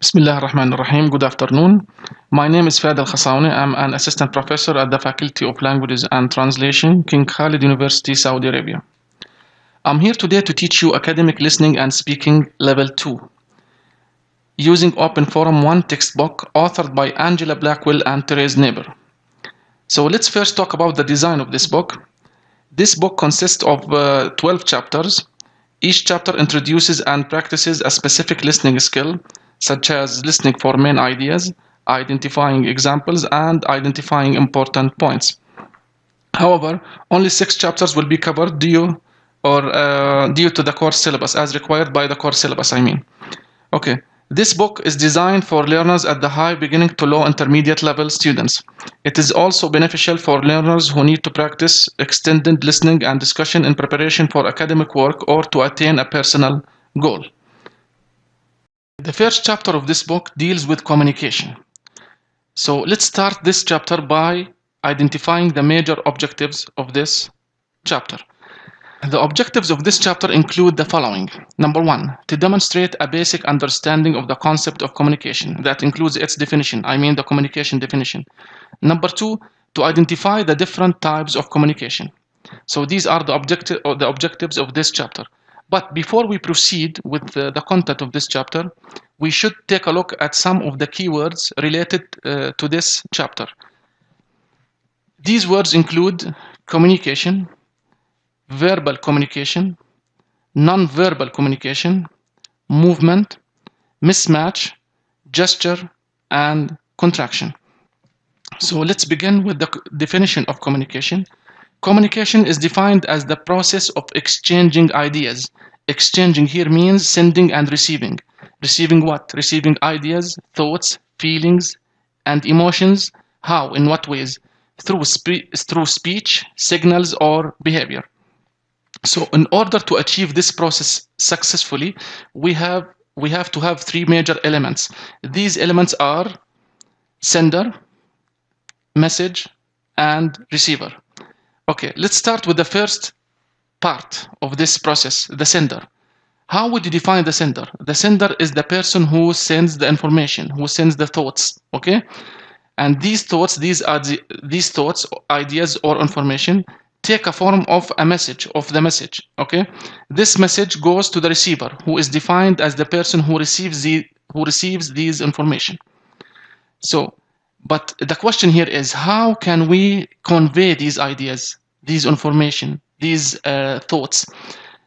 Bismillah ar-Rahman ar-Rahim. Good afternoon. My name is Fad Al-Khasawni. I'm an assistant professor at the Faculty of Languages and Translation, King Khalid University, Saudi Arabia. I'm here today to teach you Academic Listening and Speaking Level 2 using Open Forum 1 textbook authored by Angela Blackwell and Therese Neighbor. So let's first talk about the design of this book. This book consists of 12 chapters. Each chapter introduces and practices a specific listening skill, such as listening for main ideas, identifying examples, and identifying important points. However, only 6 chapters will be covered due to the course syllabus, as required by the course syllabus, Okay, this book is designed for learners at the high beginning to low intermediate level students. It is also beneficial for learners who need to practice extended listening and discussion in preparation for academic work or to attain a personal goal. The first chapter of this book deals with communication. So let's start this chapter by identifying the major objectives of this chapter. The objectives of this chapter include the following. Number 1, to demonstrate a basic understanding of the concept of communication. That includes its definition, the communication definition. Number 2, to identify the different types of communication. So these are the objectives of this chapter. But before we proceed with the content of this chapter, we should take a look at some of the keywords related to this chapter. These words include communication, verbal communication, non-verbal communication, movement, mismatch, gesture, and contraction. So let's begin with the definition of communication. Communication is defined as the process of exchanging ideas. Exchanging here means sending and receiving. Receiving what? Receiving ideas, thoughts, feelings, and emotions. How? In what ways? Through speech, signals, or behavior. So in order to achieve this process successfully, we have to have 3 major elements. These elements are sender, message, and receiver. Okay, let's start with the first part of this process, the sender. How would you define the sender? The sender is the person who sends the information, who sends the thoughts, okay? And these thoughts, ideas, or information take a form of the message, okay? This message goes to the receiver, who is defined as the person who receives these information. So, but the question here is, how can we convey these ideas, these information, these thoughts?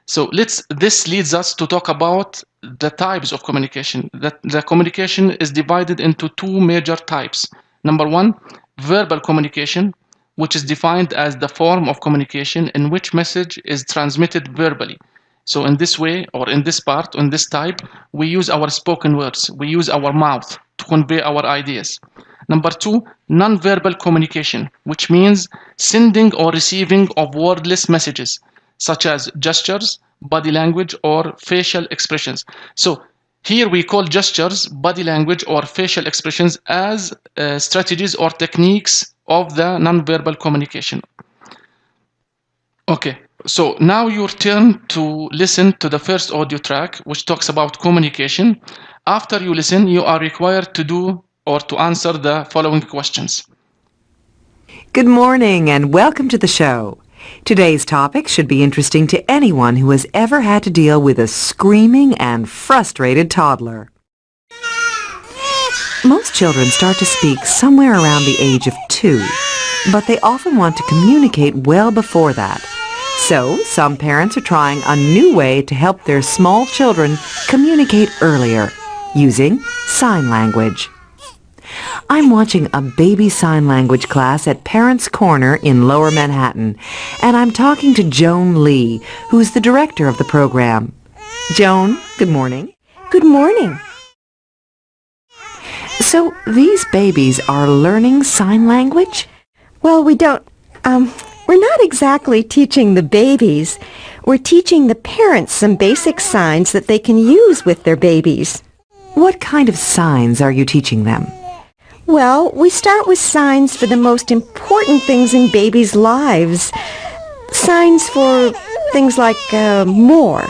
So this leads us to talk about the types of communication. The communication is divided into 2 major types. Number 1, verbal communication, which is defined as the form of communication in which message is transmitted verbally. So in this way, or in this part, in this type, we use our spoken words, we use our mouth to convey our ideas. Number 2, non-verbal communication, which means sending or receiving of wordless messages, such as gestures, body language, or facial expressions. So here we call gestures, body language, or facial expressions as strategies or techniques of the non-verbal communication. Okay, so now your turn to listen to the first audio track, which talks about communication. After you listen, you are required to do or to answer the following questions. Good morning and welcome to the show. Today's topic should be interesting to anyone who has ever had to deal with a screaming and frustrated toddler. Most children start to speak somewhere around the age of 2, but they often want to communicate well before that. So, some parents are trying a new way to help their small children communicate earlier, using sign language. I'm watching a baby sign language class at Parents Corner in Lower Manhattan, and I'm talking to Joan Lee, who's the director of the program. Joan, good morning. Good morning. So, these babies are learning sign language? Well, we're not exactly teaching the babies. We're teaching the parents some basic signs that they can use with their babies. What kind of signs are you teaching them? Well, we start with signs for the most important things in babies' lives. Signs for things like more,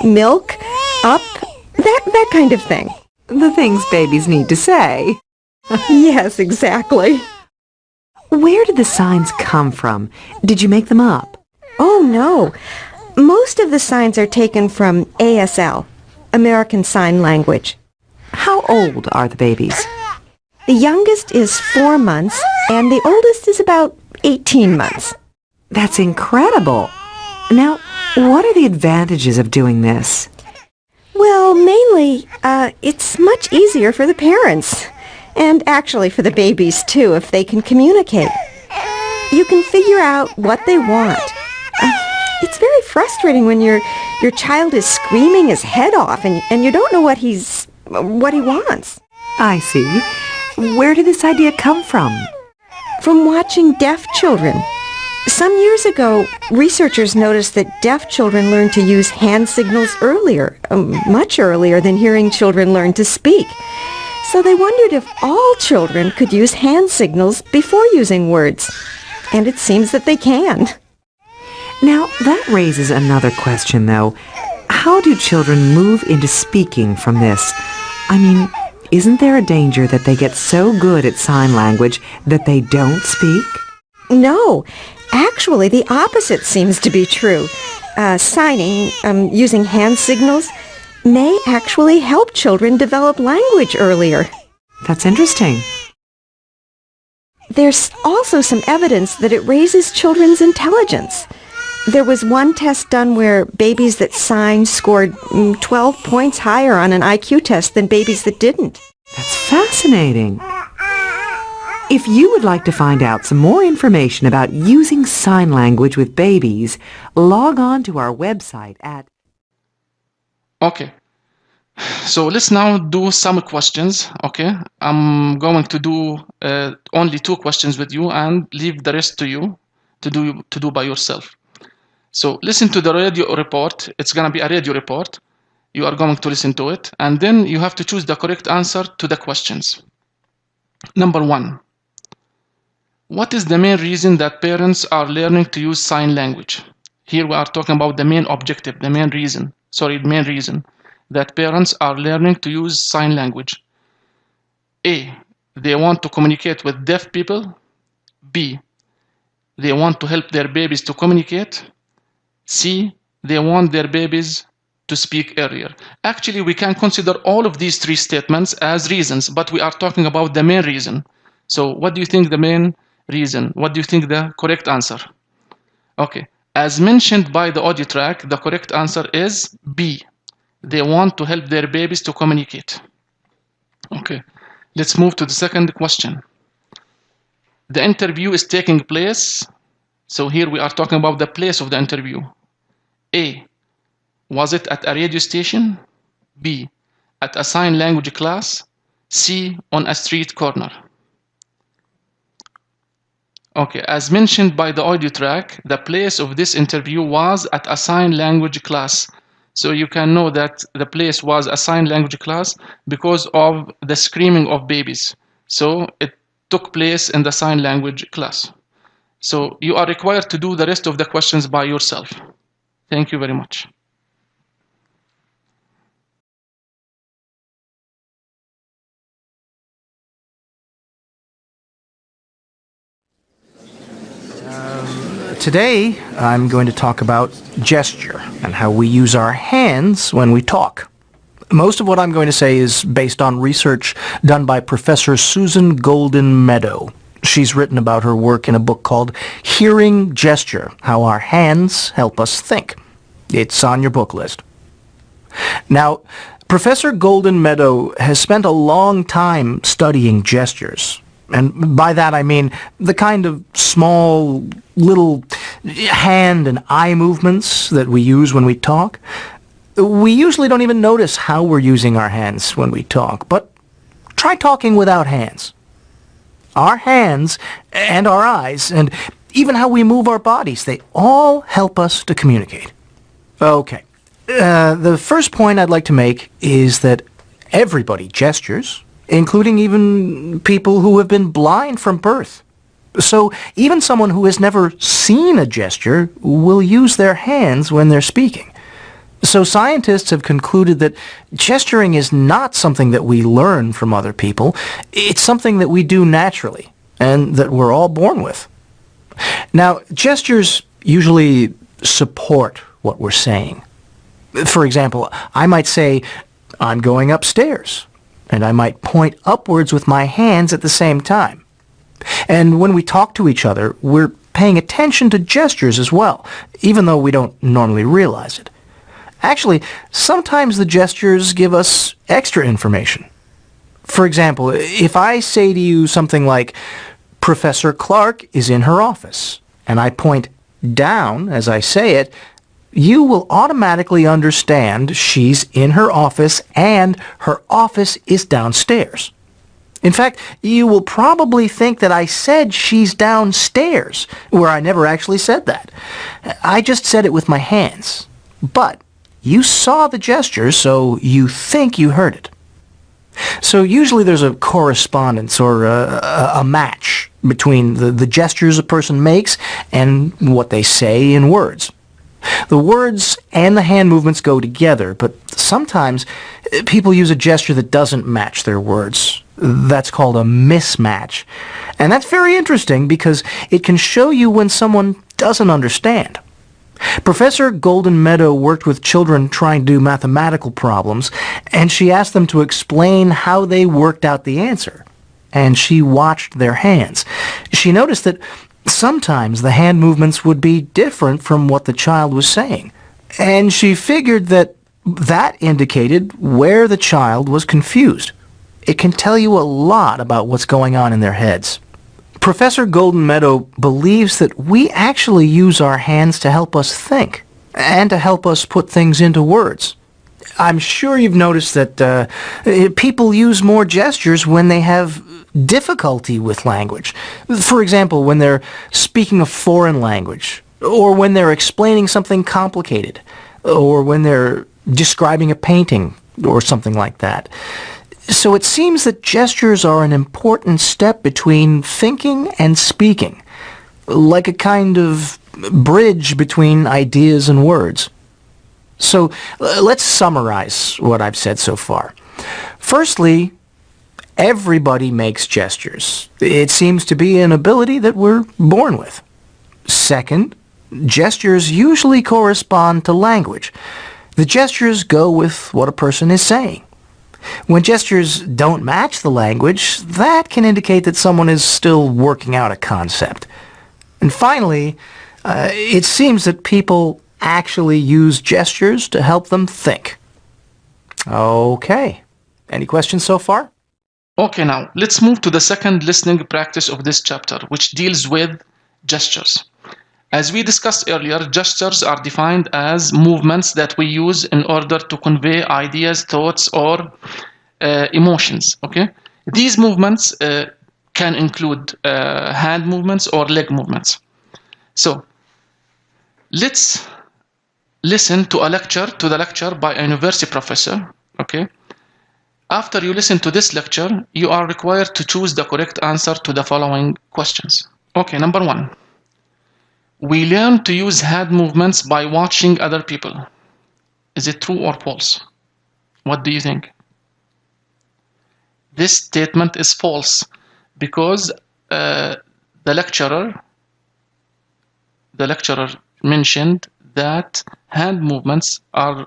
milk, up, that kind of thing. The things babies need to say. Yes, exactly. Where did the signs come from? Did you make them up? Oh, no. Most of the signs are taken from ASL, American Sign Language. How old are the babies? The youngest is 4 months, and the oldest is about 18 months. That's incredible. Now, what are the advantages of doing this? Well, mainly, it's much easier for the parents. And actually for the babies, too, if they can communicate. You can figure out what they want. It's very frustrating when your child is screaming his head off and you don't know what he wants. I see. Where did this idea come from? From watching deaf children. Some years ago, researchers noticed that deaf children learn to use hand signals earlier, much earlier than hearing children learn to speak. So they wondered if all children could use hand signals before using words. And it seems that they can. Now, that raises another question, though. How do children move into speaking from this? I mean, isn't there a danger that they get so good at sign language that they don't speak? No. Actually, the opposite seems to be true. Signing, using hand signals, may actually help children develop language earlier. That's interesting. There's also some evidence that it raises children's intelligence. There was one test done where babies that signed scored 12 points higher on an IQ test than babies that didn't. That's fascinating. If you would like to find out some more information about using sign language with babies, log on to our website at... Okay. So let's now do some questions. Okay. I'm going to do only 2 questions with you and leave the rest to you to do by yourself. So listen to the radio report. It's going to be a radio report. You are going to listen to it, and then you have to choose the correct answer to the questions. Number 1. What is the main reason that parents are learning to use sign language? Here we are talking about the main objective, the main reason that parents are learning to use sign language. A. They want to communicate with deaf people. B. They want to help their babies to communicate. C. They want their babies to speak earlier. Actually, we can consider all of these 3 statements as reasons, but we are talking about the main reason. So what do you think the main reason? What do you think the correct answer? Okay. As mentioned by the audio track, the correct answer is B. They want to help their babies to communicate. Okay. Let's move to the second question. The interview is taking place. So here we are talking about the place of the interview. A. Was it at a radio station? B. At a sign language class? C. On a street corner? Okay, as mentioned by the audio track, the place of this interview was at a sign language class. So you can know that the place was a sign language class because of the screaming of babies. So it took place in the sign language class. So you are required to do the rest of the questions by yourself. Thank you very much. Today, I'm going to talk about gesture and how we use our hands when we talk. Most of what I'm going to say is based on research done by Professor Susan Golden Meadow. She's written about her work in a book called Hearing Gesture, How Our Hands Help Us Think. It's on your book list. Now, Professor Golden Meadow has spent a long time studying gestures. And by that I mean the kind of small, little hand and eye movements that we use when we talk. We usually don't even notice how we're using our hands when we talk, but try talking without hands. Our hands and our eyes and even how we move our bodies, they all help us to communicate. Okay, the first point I'd like to make is that everybody gestures, including even people who have been blind from birth. So even someone who has never seen a gesture will use their hands when they're speaking. So scientists have concluded that gesturing is not something that we learn from other people. It's something that we do naturally and that we're all born with. Now, gestures usually support what we're saying. For example, I might say, "I'm going upstairs," and I might point upwards with my hands at the same time. And when we talk to each other, we're paying attention to gestures as well, even though we don't normally realize it. Actually, sometimes the gestures give us extra information. For example, if I say to you something like, "Professor Clark is in her office," and I point down as I say it, you will automatically understand she's in her office and her office is downstairs. In fact, you will probably think that I said she's downstairs, where I never actually said that. I just said it with my hands. But you saw the gesture, so you think you heard it. So usually there's a correspondence or a match between the gestures a person makes and what they say in words. The words and the hand movements go together, but sometimes people use a gesture that doesn't match their words. That's called a mismatch. And that's very interesting because it can show you when someone doesn't understand. Professor Golden Meadow worked with children trying to do mathematical problems, and she asked them to explain how they worked out the answer. And she watched their hands. She noticed that sometimes the hand movements would be different from what the child was saying. And she figured that indicated where the child was confused. It can tell you a lot about what's going on in their heads. Professor Golden Meadow believes that we actually use our hands to help us think and to help us put things into words. I'm sure you've noticed that people use more gestures when they have difficulty with language. For example, when they're speaking a foreign language, or when they're explaining something complicated, or when they're describing a painting, or something like that. So it seems that gestures are an important step between thinking and speaking, like a kind of bridge between ideas and words. So let's summarize what I've said so far. Firstly, everybody makes gestures. It seems to be an ability that we're born with. Second, gestures usually correspond to language. The gestures go with what a person is saying. When gestures don't match the language, that can indicate that someone is still working out a concept. And finally, it seems that people actually use gestures to help them think. Okay. Any questions so far? Okay, now let's move to the second listening practice of this chapter, which deals with gestures. As we discussed earlier, gestures are defined as movements that we use in order to convey ideas, thoughts, or emotions. Okay, these movements can include hand movements or leg movements. So let's listen to the lecture by a university professor. Okay. After you listen to this lecture, you are required to choose the correct answer to the following questions. Okay, number 1. We learn to use hand movements by watching other people. Is it true or false? What do you think? This statement is false because the lecturer mentioned that hand movements are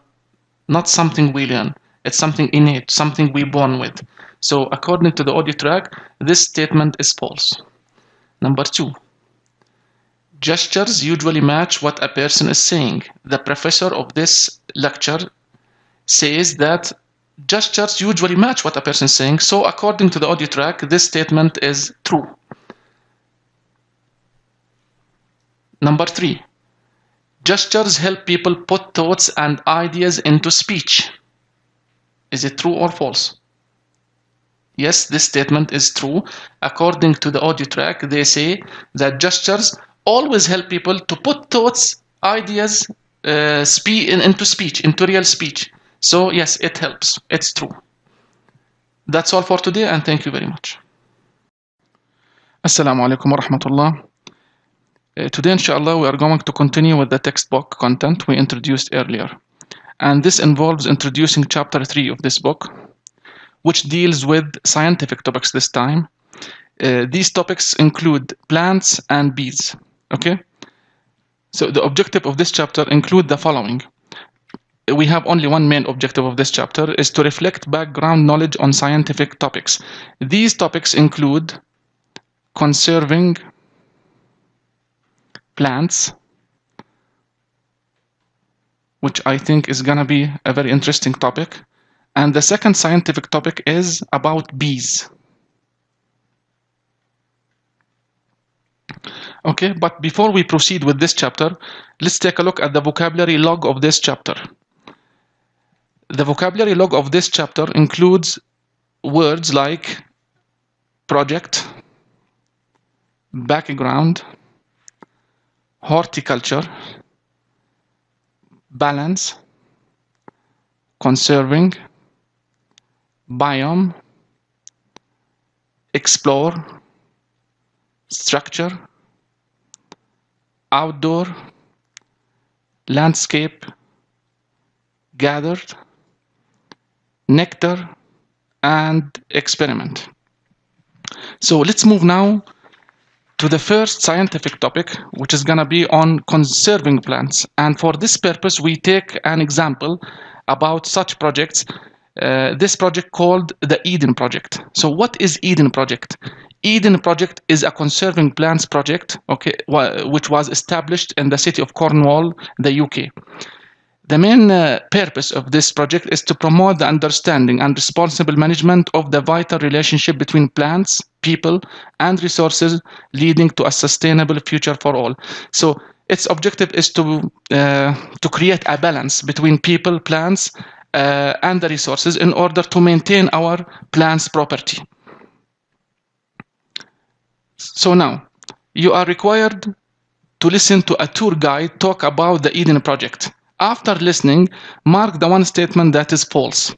not something we learn. It's something innate, something we're born with. So according to the audio track, this statement is false. Number 2. Gestures usually match what a person is saying. The professor of this lecture says that gestures usually match what a person is saying. So according to the audio track, this statement is true. Number 3. Gestures help people put thoughts and ideas into speech. Is it true or false? Yes, this statement is true. According to the audio track, they say that gestures always help people to put thoughts, ideas, into speech, into real speech. So yes, it helps. It's true. That's all for today, and thank you very much. Assalamu alaikum wa rahmatullah. Today, inshallah, we are going to continue with the textbook content we introduced earlier. and this involves introducing chapter 3 of this book, which deals with scientific topics this time. These topics include plants and bees. Okay? So the objective of this chapter include the following. We have only one main objective of this chapter, is to reflect background knowledge on scientific topics. These topics include conserving plants, which I think is gonna be a very interesting topic. And the second scientific topic is about bees. Okay, but before we proceed with this chapter, let's take a look at the vocabulary log of this chapter. The vocabulary log of this chapter includes words like project, background, horticulture, balance, conserving, biome, explore, structure, outdoor, landscape, gathered, nectar, and experiment. So let's move now to the first scientific topic, which is going to be on conserving plants. And for this purpose, we take an example about such projects. This project called the Eden Project. So what is Eden Project? Eden Project is a conserving plants project, okay, which was established in the city of Cornwall, the UK. The main purpose of this project is to promote the understanding and responsible management of the vital relationship between plants, people, and resources, leading to a sustainable future for all. So its objective is to create a balance between people, plants, and the resources in order to maintain our plants' property. So now, you are required to listen to a tour guide talk about the Eden Project. After listening, mark the one statement that is false.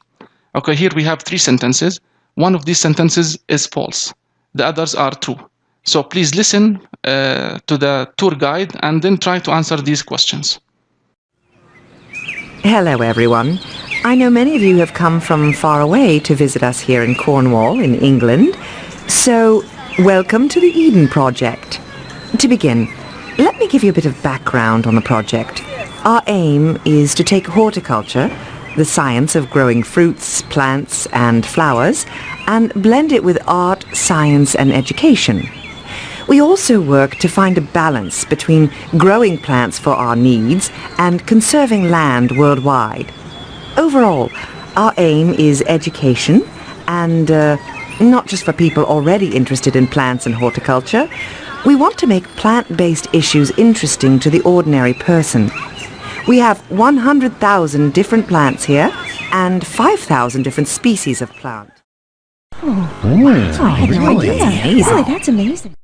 Okay, here we have 3 sentences. One of these sentences is false. The others are true. So please listen to the tour guide and then try to answer these questions. Hello, everyone. I know many of you have come from far away to visit us here in Cornwall, in England. So, welcome to the Eden Project. To begin, let me give you a bit of background on the project. Our aim is to take horticulture, the science of growing fruits, plants, and flowers, and blend it with art, science, and education. We also work to find a balance between growing plants for our needs and conserving land worldwide. Overall, our aim is education, and not just for people already interested in plants and horticulture. We want to make plant-based issues interesting to the ordinary person. We have 100,000 different plants here and 5,000 different species of plant. I had no idea. Really, that's amazing.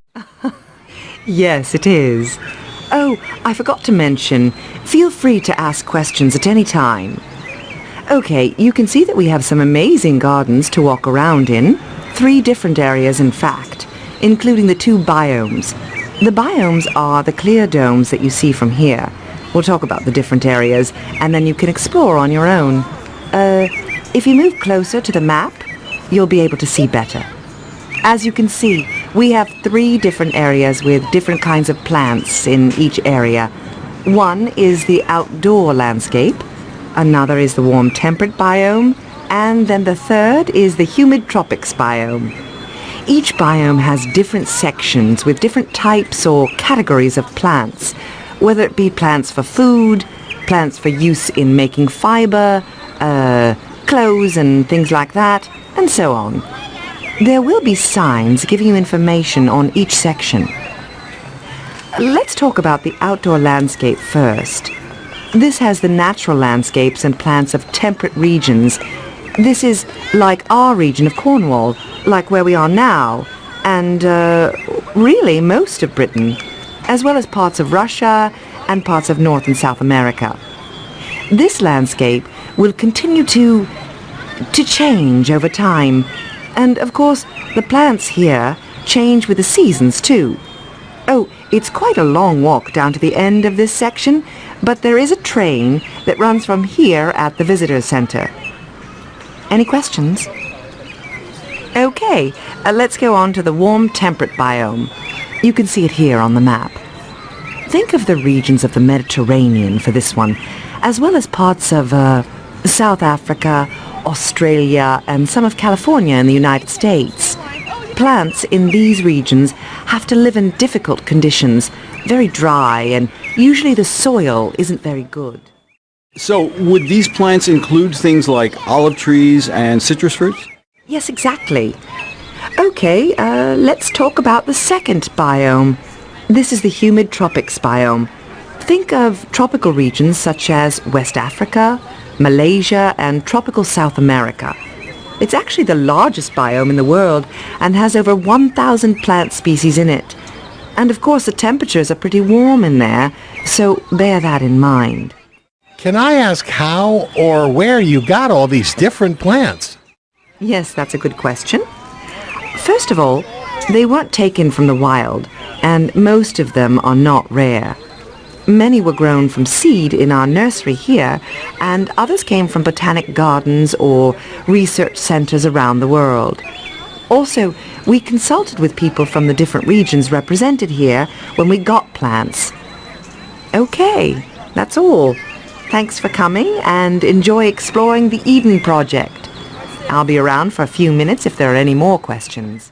Yes, it is. Oh, I forgot to mention, feel free to ask questions at any time. Okay, you can see that we have some amazing gardens to walk around in. 3 different areas, in fact, including the 2 biomes. The biomes are the clear domes that you see from here. We'll talk about the different areas, and then you can explore on your own. If you move closer to the map, you'll be able to see better. As you can see, we have 3 different areas with different kinds of plants in each area. One is the outdoor landscape, another is the warm temperate biome, and then the third is the humid tropics biome. Each biome has different sections with different types or categories of plants, whether it be plants for food, plants for use in making fiber, clothes and things like that, and so on. There will be signs giving you information on each section. Let's talk about the outdoor landscape first. This has the natural landscapes and plants of temperate regions. This is like our region of Cornwall, like where we are now, and really most of Britain, as well as parts of Russia and parts of North and South America. This landscape will continue to change over time, and of course the plants here change with the seasons too. Oh, it's quite a long walk down to the end of this section, But there is a train that runs from here at the visitor center. Any questions? Okay, let's go on to the warm temperate biome. You can see it here on the map. Think of the regions of the Mediterranean for this one, as well as parts of South Africa, Australia, and some of California in the United States. Plants in these regions have to live in difficult conditions, very dry, and usually the soil isn't very good. So, would these plants include things like olive trees and citrus fruits? Yes, exactly. Okay, let's talk about the second biome. This is the humid tropics biome. Think of tropical regions such as West Africa, Malaysia, and tropical South America. It's actually the largest biome in the world and has over 1,000 plant species in it. And of course the temperatures are pretty warm in there, so bear that in mind. Can I ask how or where you got all these different plants? Yes, that's a good question. First of all, they weren't taken from the wild, and most of them are not rare. Many were grown from seed in our nursery here, and others came from botanic gardens or research centers around the world. Also, we consulted with people from the different regions represented here when we got plants. Okay, that's all. Thanks for coming, and enjoy exploring the Eden Project. I'll be around for a few minutes if there are any more questions.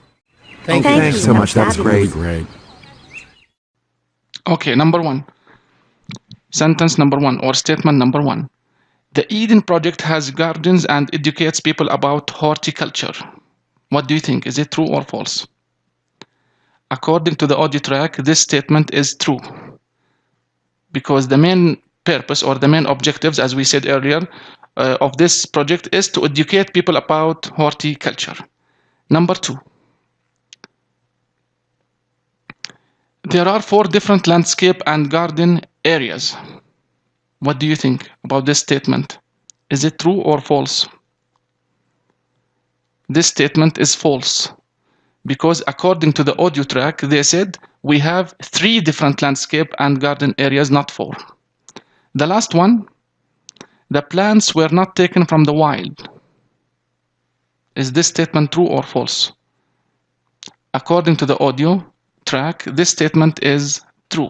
Thank you. Thanks so much. That's great. Great. Okay, number one. Sentence number one or statement number one. The Eden Project has gardens and educates people about horticulture. What do you think? Is it true or false? According to the audio track, this statement is true. Because the main purpose or the main objectives, as we said earlier, of this project is to educate people about horticulture. Number two. There are 4 different landscape and garden areas. What do you think about this statement? Is it true or false? This statement is false because according to the audio track, they said we have 3 different landscape and garden areas, not 4. The last one, the plants were not taken from the wild. Is this statement true or false? According to the audio track, this statement is true.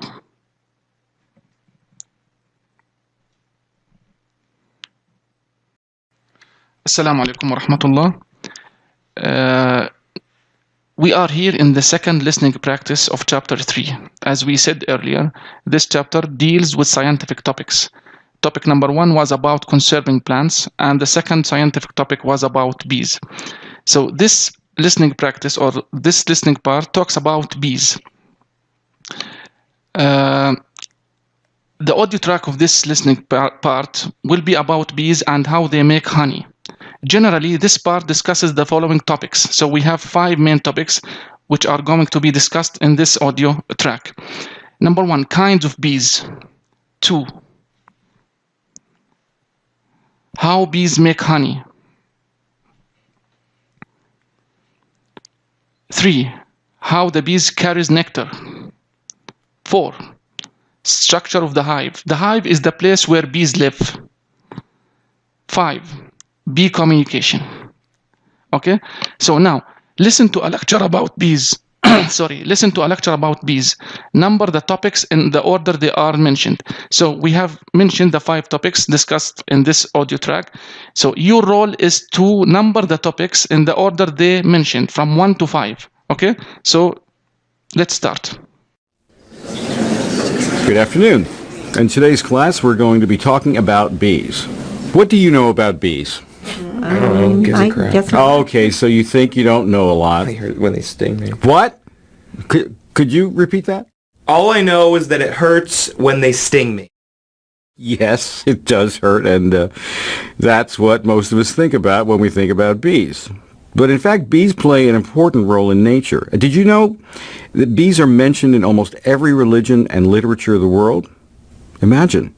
Assalamu alaikum wa rahmatullah. We are here in the second listening practice of chapter 3. As we said earlier, this chapter deals with scientific topics. Topic number 1 was about conserving plants, and the second scientific topic was about bees. So this listening practice or this listening part talks about bees. The audio track of this listening part will be about bees and how they make honey. Generally, this part discusses the following topics. So we have 5 main topics which are going to be discussed in this audio track. Number 1, kinds of bees. 2, how bees make honey. 3, how the bees carries nectar. 4, structure of the hive. The hive is the place where bees live. 5, bee communication. Okay, so now listen to a lecture about bees. Listen to a lecture about bees. Number the topics in the order they are mentioned. So we have mentioned the 5 topics discussed in this audio track. So your role is to number the topics in the order they mentioned from 1 to 5. Okay, so let's start. Good afternoon. In today's class, we're going to be talking about bees. What do you know about bees? I don't know. Gives a crap. guess not. Oh, okay, so you think you don't know a lot. I heard when they sting me. What? Could you repeat that? All I know is that it hurts when they sting me. Yes, it does hurt, and that's what most of us think about when we think about bees. But in fact, bees play an important role in nature. Did you know that bees are mentioned in almost every religion and literature of the world? Imagine.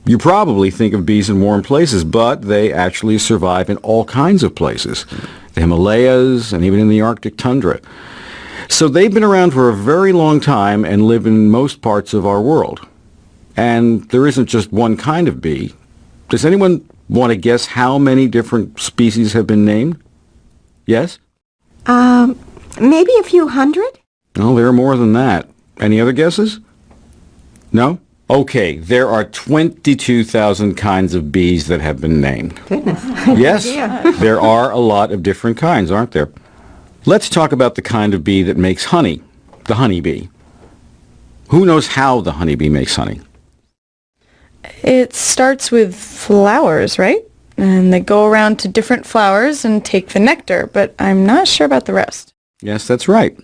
You probably think of bees in warm places, but they actually survive in all kinds of places. The Himalayas and even in the Arctic tundra. So they've been around for a very long time and live in most parts of our world. And there isn't just one kind of bee. Does anyone want to guess how many different species have been named? Yes? Maybe a few hundred? No, there are more than that. Any other guesses? No? Okay, there are 22,000 kinds of bees that have been named. Goodness. Yes, there are a lot of different kinds, aren't there? Let's talk about the kind of bee that makes honey, the honeybee. Who knows how the honeybee makes honey? It starts with flowers, right? And they go around to different flowers and take the nectar, but I'm not sure about the rest. Yes, that's right.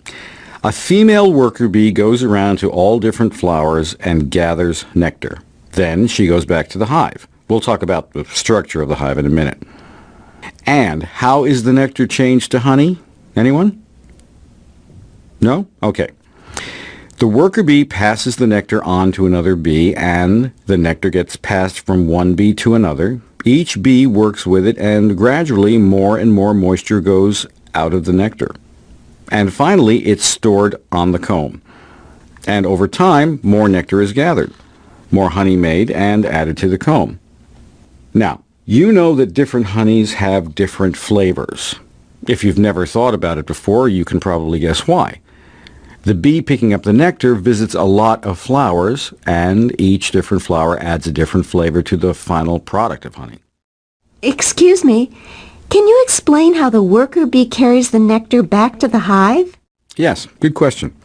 A female worker bee goes around to all different flowers and gathers nectar. Then she goes back to the hive. We'll talk about the structure of the hive in a minute. And how is the nectar changed to honey? Anyone? No? Okay. The worker bee passes the nectar on to another bee, and the nectar gets passed from one bee to another. Each bee works with it, and gradually more and more moisture goes out of the nectar. And finally, it's stored on the comb. And over time, more nectar is gathered, more honey made and added to the comb. Now, you know that different honeys have different flavors. If you've never thought about it before, you can probably guess why. The bee picking up the nectar visits a lot of flowers, and each different flower adds a different flavor to the final product of honey. Excuse me, can you explain how the worker bee carries the nectar back to the hive? Yes, good question.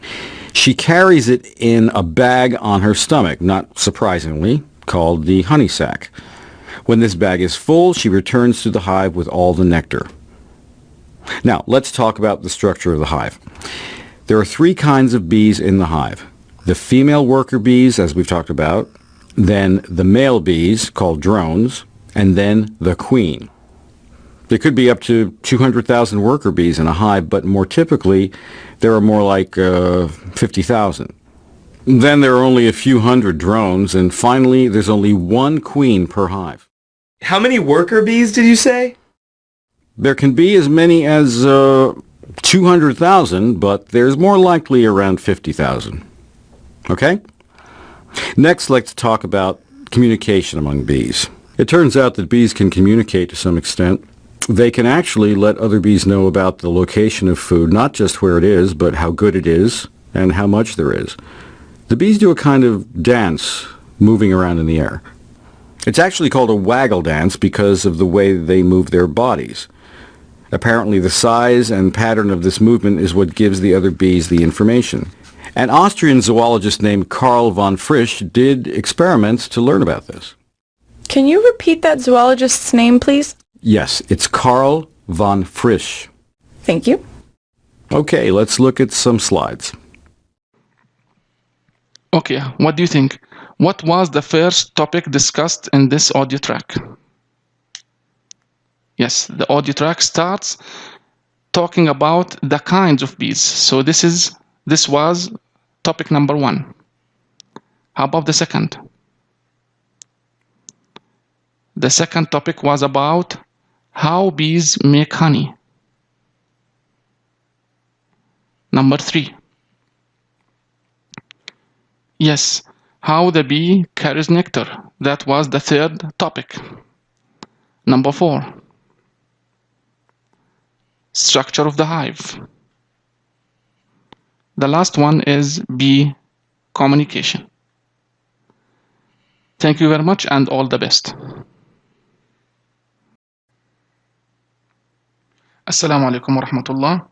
She carries it in a bag on her stomach, not surprisingly, called the honey sac. When this bag is full, she returns to the hive with all the nectar. Now, let's talk about the structure of the hive. There are three kinds of bees in the hive. The female worker bees, as we've talked about, then the male bees, called drones, and then the queen. There could be up to 200,000 worker bees in a hive, but more typically, there are more like 50,000. Then there are only a few hundred drones, and finally, there's only one queen per hive. How many worker bees did you say? There can be as many as 200,000, but there's more likely around 50,000. Okay? Next, let's talk about communication among bees. It turns out that bees can communicate to some extent. They can actually let other bees know about the location of food, not just where it is, but how good it is and how much there is. The bees do a kind of dance moving around in the air. It's actually called a waggle dance because of the way they move their bodies. Apparently the size and pattern of this movement is what gives the other bees the information. An Austrian zoologist named Karl von Frisch did experiments to learn about this. Can you repeat that zoologist's name, please? Yes, it's Karl von Frisch. Thank you. Okay, let's look at some slides. Okay, what do you think? What was the first topic discussed in this audio track? Yes, the audio track starts talking about the kinds of bees. So this was topic number 1. How about the second? The second topic was about how bees make honey. Number 3. Yes, how the bee carries nectar. That was the third topic. Number 4. Structure of the hive. The last one is bee communication. Thank you very much and all the best. Assalamu alaikum wa rahmatullah.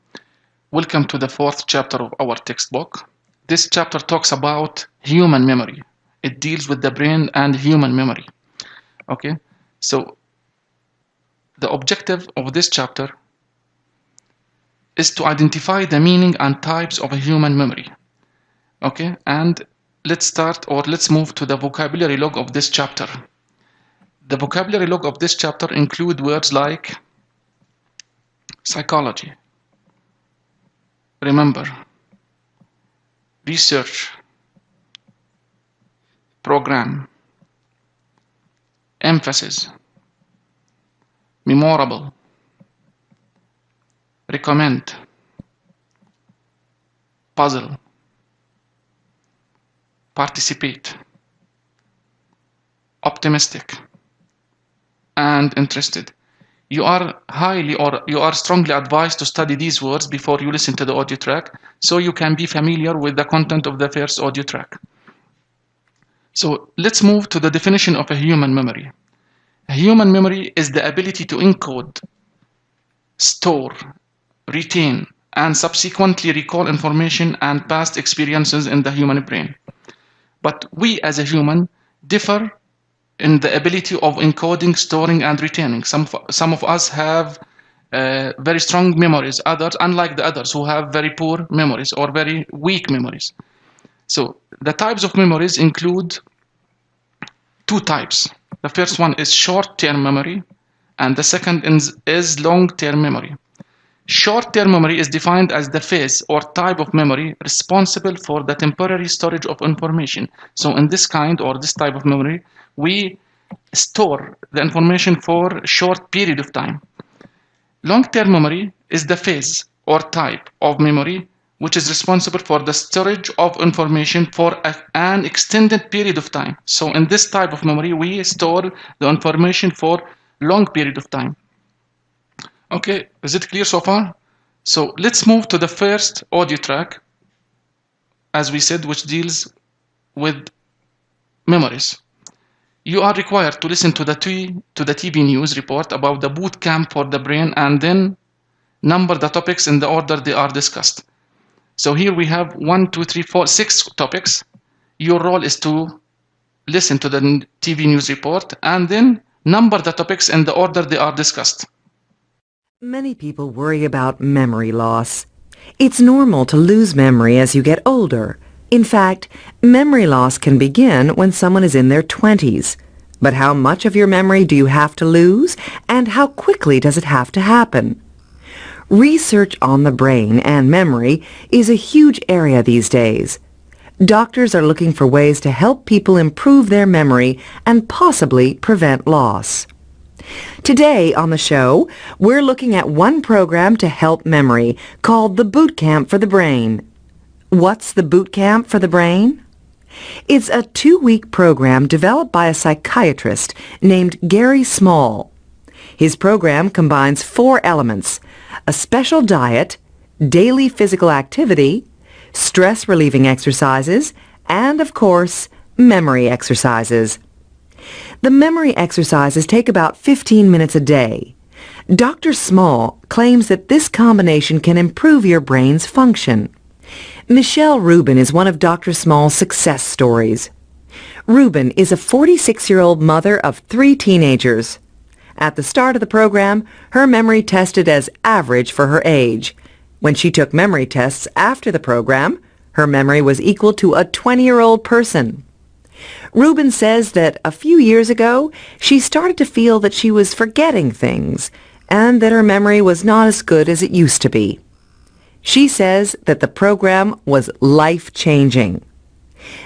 Welcome to the 4th chapter of our textbook. This chapter talks about human memory. It deals with the brain and human memory. Okay, so the objective of this chapter is to identify the meaning and types of a human memory. Okay, and let's move to the vocabulary log of this chapter. The vocabulary log of this chapter include words like psychology, remember, research, program, emphasis, memorable, recommend, puzzle, participate, optimistic, and interested. You are strongly advised to study these words before you listen to the audio track so you can be familiar with the content of the first audio track. So let's move to the definition of a human memory. A human memory is the ability to encode, store, retain, and subsequently recall information and past experiences in the human brain. But we as a human differ in the ability of encoding, storing, and retaining. Some of us have very strong memories, others, unlike the others who have very poor memories or very weak memories. So the types of memories include two types. The first one is short-term memory, and the second is long-term memory. Short-term memory is defined as the phase or type of memory responsible for the temporary storage of information. So in this kind or this type of memory, we store the information for a short period of time. Long-term memory is the phase or type of memory which is responsible for the storage of information for an extended period of time. So in this type of memory, we store the information for long period of time. Okay, is it clear so far? So let's move to the first audio track, as we said, which deals with memories. You are required to listen to the TV news report about the boot camp for the brain and then number the topics in the order they are discussed. So here we have 6 topics. Your role is to listen to the TV news report and then number the topics in the order they are discussed. Many people worry about memory loss. It's normal to lose memory as you get older. In fact, memory loss can begin when someone is in their 20s. But how much of your memory do you have to lose, and how quickly does it have to happen? Research on the brain and memory is a huge area these days. Doctors are looking for ways to help people improve their memory and possibly prevent loss. Today on the show, we're looking at one program to help memory called the Boot Camp for the Brain. What's the Boot Camp for the Brain? It's a 2-week program developed by a psychiatrist named Gary Small. His program combines 4 elements: a special diet, daily physical activity, stress-relieving exercises, and, of course, memory exercises. The memory exercises take about 15 minutes a day. Dr. Small claims that this combination can improve your brain's function. Michelle Rubin is one of Dr. Small's success stories. Rubin is a 46-year-old mother of 3 teenagers. At the start of the program, her memory tested as average for her age. When she took memory tests after the program, her memory was equal to a 20-year-old person. Rubin says that a few years ago, she started to feel that she was forgetting things and that her memory was not as good as it used to be. She says that the program was life-changing.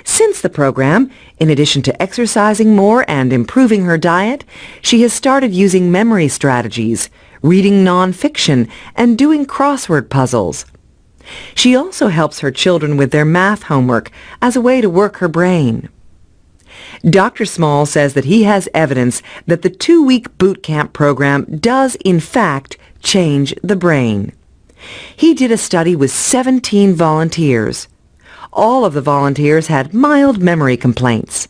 Since the program, in addition to exercising more and improving her diet, she has started using memory strategies, reading nonfiction, and doing crossword puzzles. She also helps her children with their math homework as a way to work her brain. Dr. Small says that he has evidence that the 2-week boot camp program does, in fact, change the brain. He did a study with 17 volunteers. All of the volunteers had mild memory complaints.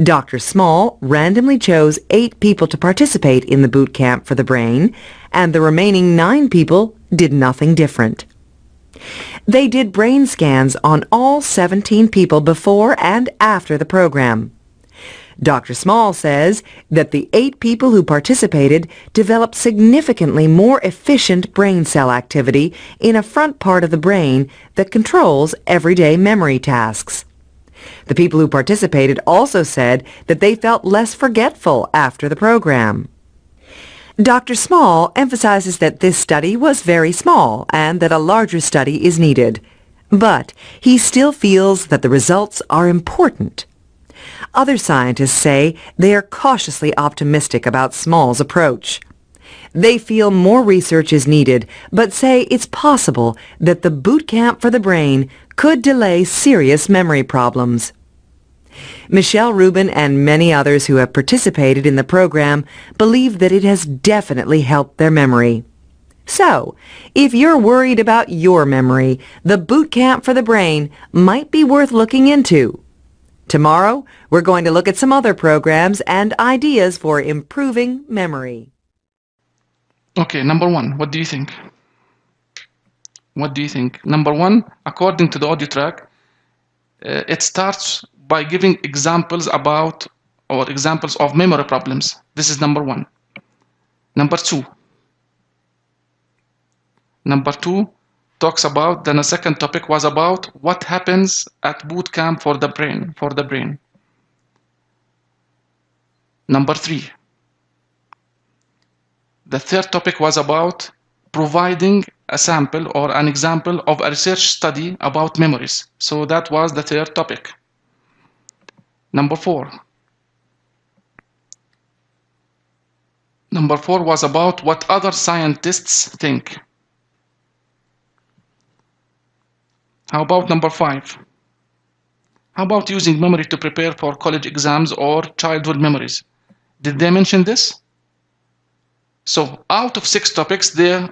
Dr. Small randomly chose 8 people to participate in the boot camp for the brain, and the remaining 9 people did nothing different. They did brain scans on all 17 people before and after the program. Dr. Small says that the 8 people who participated developed significantly more efficient brain cell activity in a front part of the brain that controls everyday memory tasks. The people who participated also said that they felt less forgetful after the program. Dr. Small emphasizes that this study was very small and that a larger study is needed. But he still feels that the results are important. Other scientists say they are cautiously optimistic about Small's approach. They feel more research is needed, but say it's possible that the boot camp for the brain could delay serious memory problems. Michelle Rubin and many others who have participated in the program believe that it has definitely helped their memory. So, if you're worried about your memory, the Boot Camp for the Brain might be worth looking into. Tomorrow, we're going to look at some other programs and ideas for improving memory. Okay, number one, what do you think? What do you think? Number one, according to the audio track, it starts by giving examples about or examples of memory problems. This is number one. Number two talks about, then the second topic was about what happens at boot camp for the brain. Number three, the third topic was about providing a sample or an example of a research study about memories. So that was the third topic. Number four was about what other scientists think. How about number five? How about using memory to prepare for college exams or childhood memories? Did they mention this? So out of 6 topics, they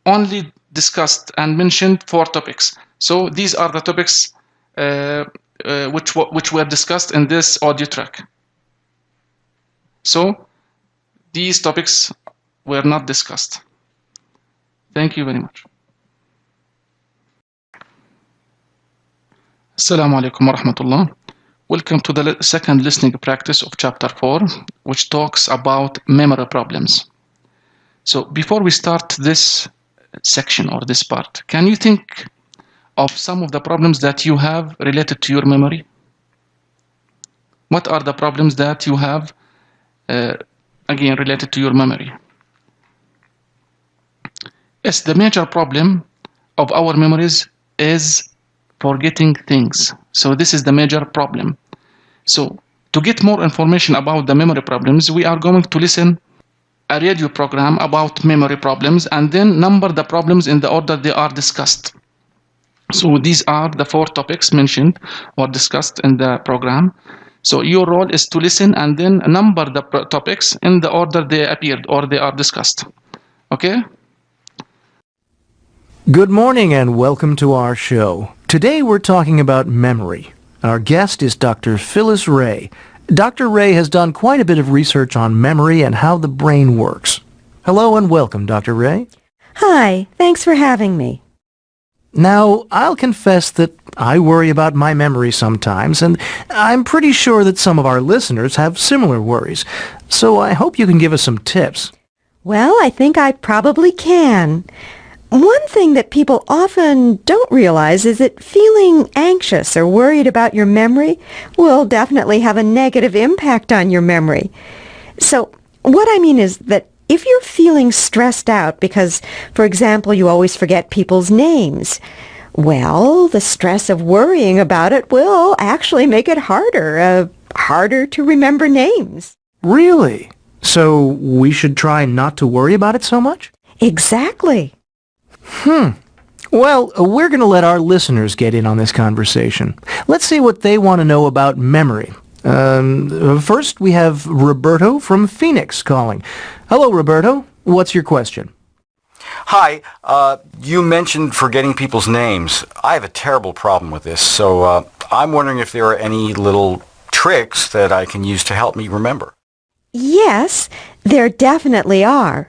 only discussed and mentioned 4 topics. So these are the topics which were discussed in this audio track. So these topics were not discussed. Thank you very much. Assalamu alaikum wa rahmatullah. Welcome to the second listening practice of chapter 4, which talks about memory problems. So before we start this section or this part, can you think of some of the problems that you have related to your memory? What are the problems that you have, again, related to your memory? Yes, the major problem of our memories is forgetting things. So this is the major problem. So to get more information about the memory problems, we are going to listen a radio program about memory problems and then number the problems in the order they are discussed. So these are the 4 topics mentioned or discussed in the program. So your role is to listen and then number the topics in the order they appeared or they are discussed. Okay? Good morning and welcome to our show. Today we're talking about memory. Our guest is Dr. Phyllis Ray. Dr. Ray has done quite a bit of research on memory and how the brain works. Hello and welcome, Dr. Ray. Hi, thanks for having me. Now, I'll confess that I worry about my memory sometimes, and I'm pretty sure that some of our listeners have similar worries. So I hope you can give us some tips. Well, I think I probably can. One thing that people often don't realize is that feeling anxious or worried about your memory will definitely have a negative impact on your memory. So what I mean is that if you're feeling stressed out because, for example, you always forget people's names, well, the stress of worrying about it will actually make it harder to remember names. Really? So we should try not to worry about it so much? Exactly. Well, we're going to let our listeners get in on this conversation. Let's see what they want to know about memory. First, we have Roberto from Phoenix calling. Hello, Roberto. What's your question? Hi, you mentioned forgetting people's names. I have a terrible problem with this, so I'm wondering if there are any little tricks that I can use to help me remember. Yes, there definitely are.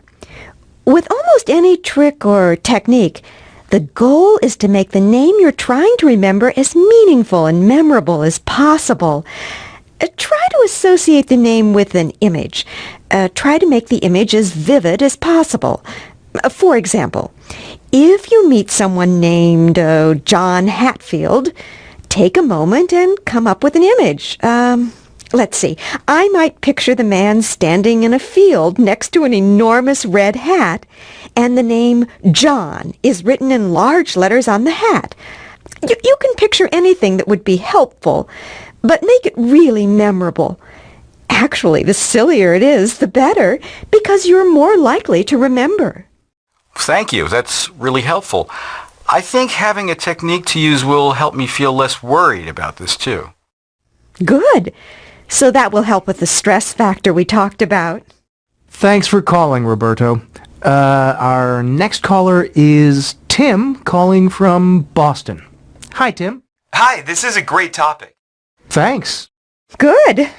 With almost any trick or technique, the goal is to make the name you're trying to remember as meaningful and memorable as possible. Try to associate the name with an image. Try to make the image as vivid as possible. For example, if you meet someone named John Hatfield, take a moment and come up with an image. Let's see. I might picture the man standing in a field next to an enormous red hat, and the name John is written in large letters on the hat. You can picture anything that would be helpful, but make it really memorable. Actually, the sillier it is, the better, because you're more likely to remember. Thank you. That's really helpful. I think having a technique to use will help me feel less worried about this, too. Good. So that will help with the stress factor we talked about. Thanks for calling, Roberto. Our next caller is Tim calling from Boston. Hi, Tim. Hi, this is a great topic. Thanks. Good.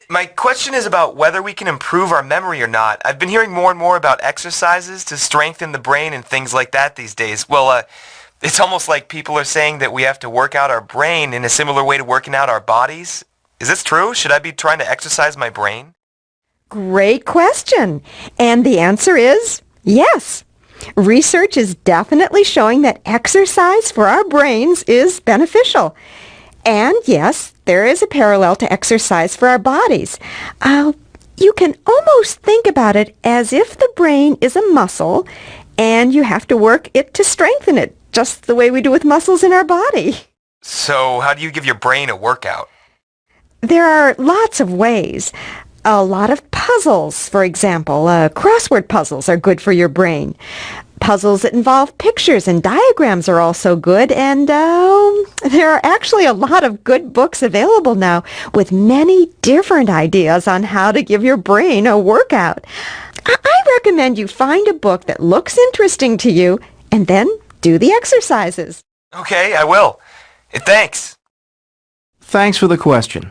My question is about whether we can improve our memory or not. I've been hearing more and more about exercises to strengthen the brain and things like that these days. Well, it's almost like people are saying that we have to work out our brain in a similar way to working out our bodies. Is this true? Should I be trying to exercise my brain? Great question. And the answer is yes. Research is definitely showing that exercise for our brains is beneficial. And yes, there is a parallel to exercise for our bodies. You can almost think about it as if the brain is a muscle and you have to work it to strengthen it, just the way we do with muscles in our body. So how do you give your brain a workout? There are lots of ways. A lot of puzzles, for example. Crossword puzzles are good for your brain. Puzzles that involve pictures and diagrams are also good, and there are actually a lot of good books available now with many different ideas on how to give your brain a workout. I recommend you find a book that looks interesting to you and then do the exercises. Okay, I will. Thanks. Thanks for the question.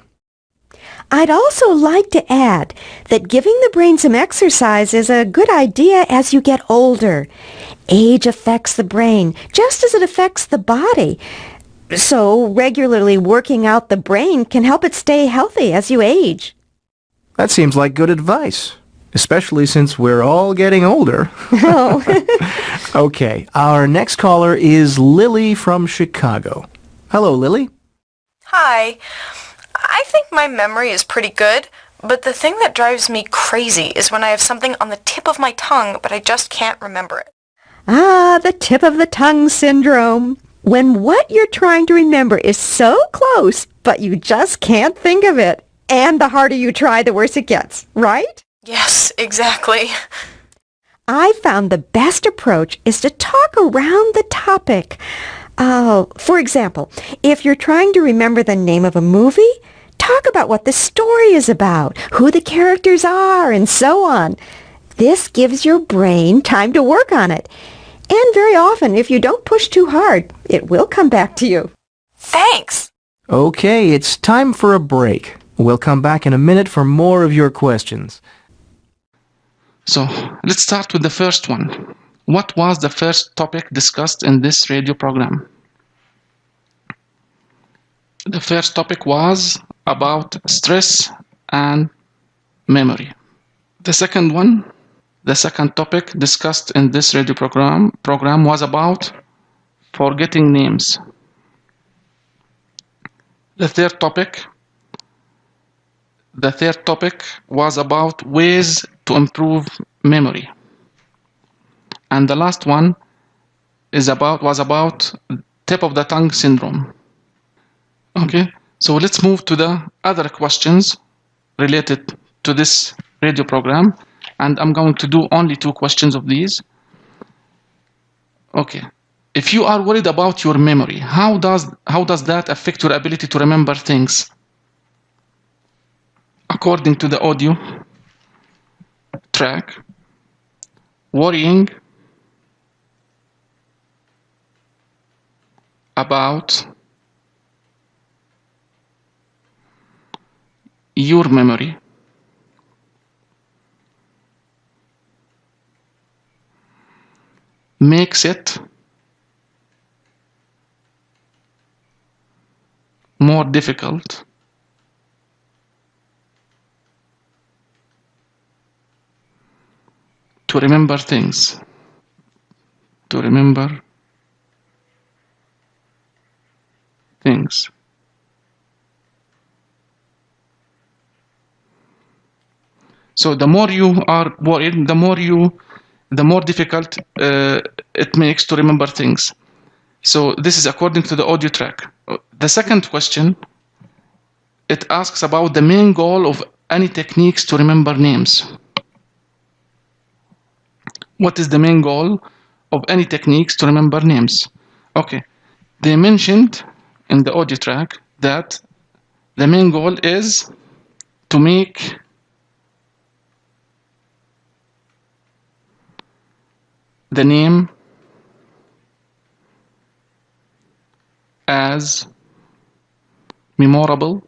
I'd also like to add that giving the brain some exercise is a good idea as you get older. Age affects the brain just as it affects the body. So regularly working out the brain can help it stay healthy as you age. That seems like good advice, especially since we're all getting older. Oh. Okay, our next caller is Lily from Chicago. Hello, Lily. Hi. I think my memory is pretty good, but the thing that drives me crazy is when I have something on the tip of my tongue, but I just can't remember it. The tip of the tongue syndrome. When what you're trying to remember is so close, but you just can't think of it. And the harder you try, the worse it gets, right? Yes, exactly. I found the best approach is to talk around the topic. For example, if you're trying to remember the name of a movie, talk about what the story is about, who the characters are, and so on. This gives your brain time to work on it. And very often, if you don't push too hard, it will come back to you. Thanks. Okay, it's time for a break. We'll come back in a minute for more of your questions. So let's start with the first one. What was the first topic discussed in this radio program? The first topic was about stress and memory. The second topic discussed in this radio program was about forgetting names. The third topic was about ways to improve memory. And the last one was about tip of the tongue syndrome. Okay, so let's move to the other questions related to this radio program, and I'm going to do only 2 questions of these. Okay, if you are worried about your memory, how does that affect your ability to remember things? According to the audio track, worrying about your memory makes it more difficult to remember things. So the more you are worried, the more difficult it makes to remember things. So this is according to the audio track. The second question, it asks about the main goal of any techniques to remember names. What is the main goal of any techniques to remember names? Okay, they mentioned in the audio track that The main goal is to make the name as memorable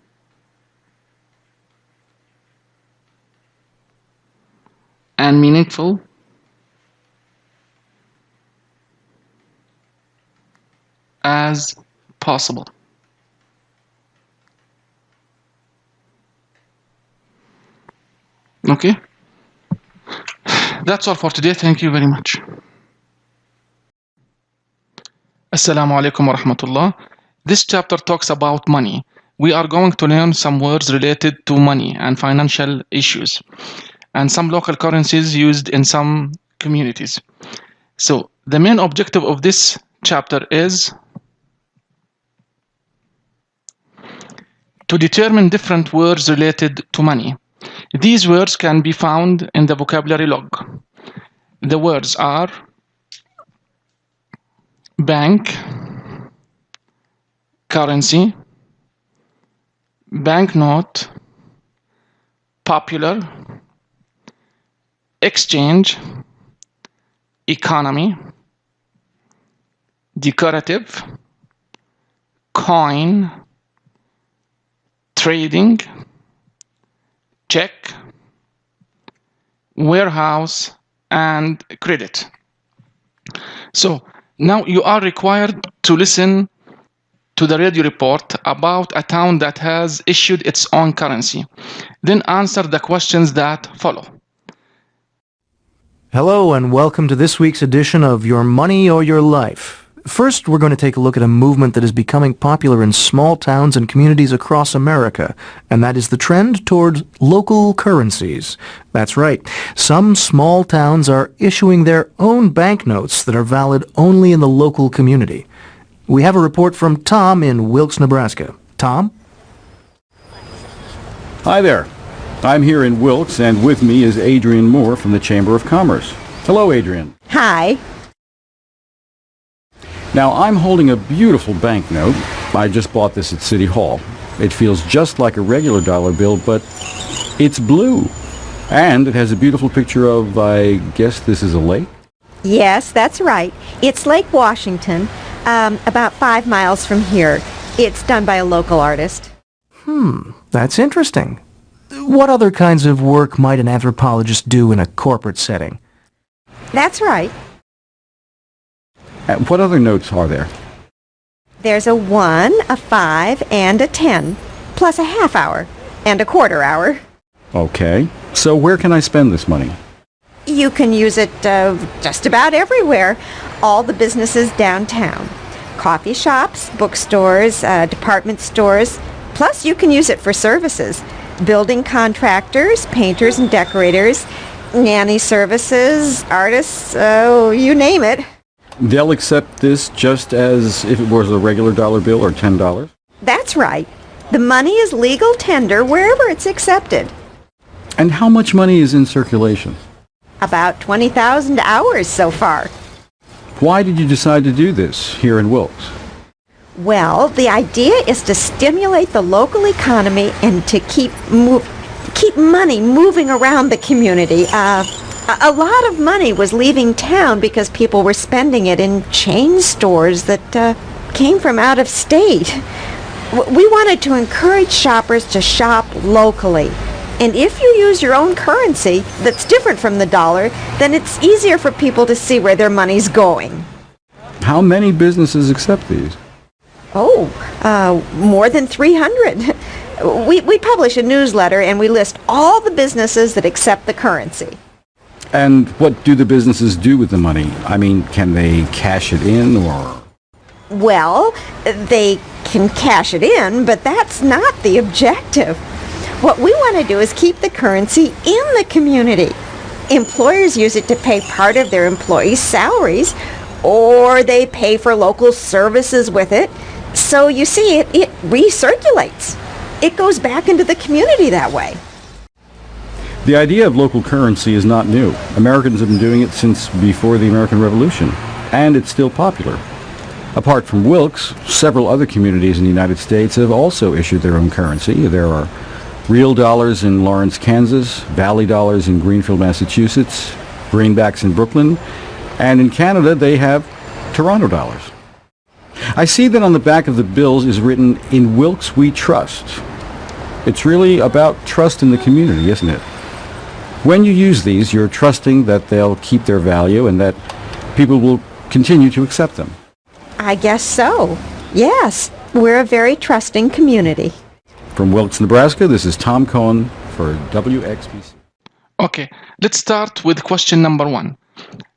and meaningful as possible. Okay, that's all for today. Thank you very much. Assalamu alaikum wa rahmatullah. This chapter talks about money. We are going to learn some words related to money and financial issues and some local currencies used in some communities. So the main objective of this chapter is to determine different words related to money. These words can be found in the vocabulary log. The words are bank, currency, banknote, popular, exchange, economy, decorative, coin, trading, check, warehouse, and credit. So now you are required to listen to the radio report about a town that has issued its own currency. Then answer the questions that follow. Hello and welcome to this week's edition of Your Money or Your Life. First, we're going to take a look at a movement that is becoming popular in small towns and communities across America, and that is the trend towards local currencies. That's right. Some small towns are issuing their own banknotes that are valid only in the local community. We have a report from Tom in Wilkes, Nebraska. Tom? Hi there. I'm here in Wilkes, and with me is Adrian Moore from the Chamber of Commerce. Hello, Adrian. Hi. Now, I'm holding a beautiful banknote. I just bought this at City Hall. It feels just like a regular dollar bill, but it's blue. And it has a beautiful picture of, I guess this is a lake? Yes, that's right. It's Lake Washington, about 5 miles from here. It's done by a local artist. That's interesting. What other kinds of work might an anthropologist do in a corporate setting? That's right. What other notes are there? There's a 1, a 5, and a 10, plus a half hour and a quarter hour. Okay. So where can I spend this money? You can use it just about everywhere. All the businesses downtown. Coffee shops, bookstores, department stores. Plus you can use it for services. Building contractors, painters and decorators, nanny services, artists, you name it. They'll accept this just as if it was a regular dollar bill or $10? That's right. The money is legal tender wherever it's accepted. And how much money is in circulation? About 20,000 hours so far. Why did you decide to do this here in Wilkes? Well, the idea is to stimulate the local economy and to keep money moving around the community. A lot of money was leaving town because people were spending it in chain stores that came from out of state. We wanted to encourage shoppers to shop locally. And if you use your own currency that's different from the dollar, then it's easier for people to see where their money's going. How many businesses accept these? More than 300. We publish a newsletter and we list all the businesses that accept the currency. And what do the businesses do with the money? I mean, can they cash it in or? Well, they can cash it in, but that's not the objective. What we want to do is keep the currency in the community. Employers use it to pay part of their employees' salaries, or they pay for local services with it. So you see, it recirculates. It goes back into the community that way. The idea of local currency is not new. Americans have been doing it since before the American Revolution, and it's still popular. Apart from Wilkes, several other communities in the United States have also issued their own currency. There are real dollars in Lawrence, Kansas, Valley dollars in Greenfield, Massachusetts, greenbacks in Brooklyn, and in Canada they have Toronto dollars. I see that on the back of the bills is written, "In Wilkes we trust." It's really about trust in the community, isn't it? When you use these, you're trusting that they'll keep their value and that people will continue to accept them. I guess so. Yes, we're a very trusting community. From Wilkes, Nebraska, this is Tom Cohen for WXBC. Okay, let's start with question number 1.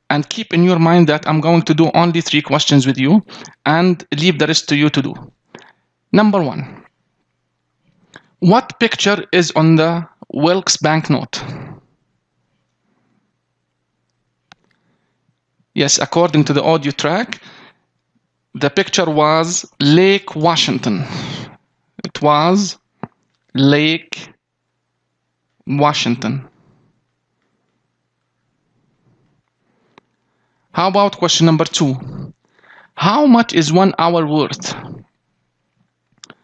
And keep in your mind that I'm going to do only 3 questions with you and leave the rest to you to do. Number 1. What picture is on the Wilkes banknote? Yes, according to the audio track, the picture was Lake Washington. It was Lake Washington. How about question number 2? How much is 1 hour worth?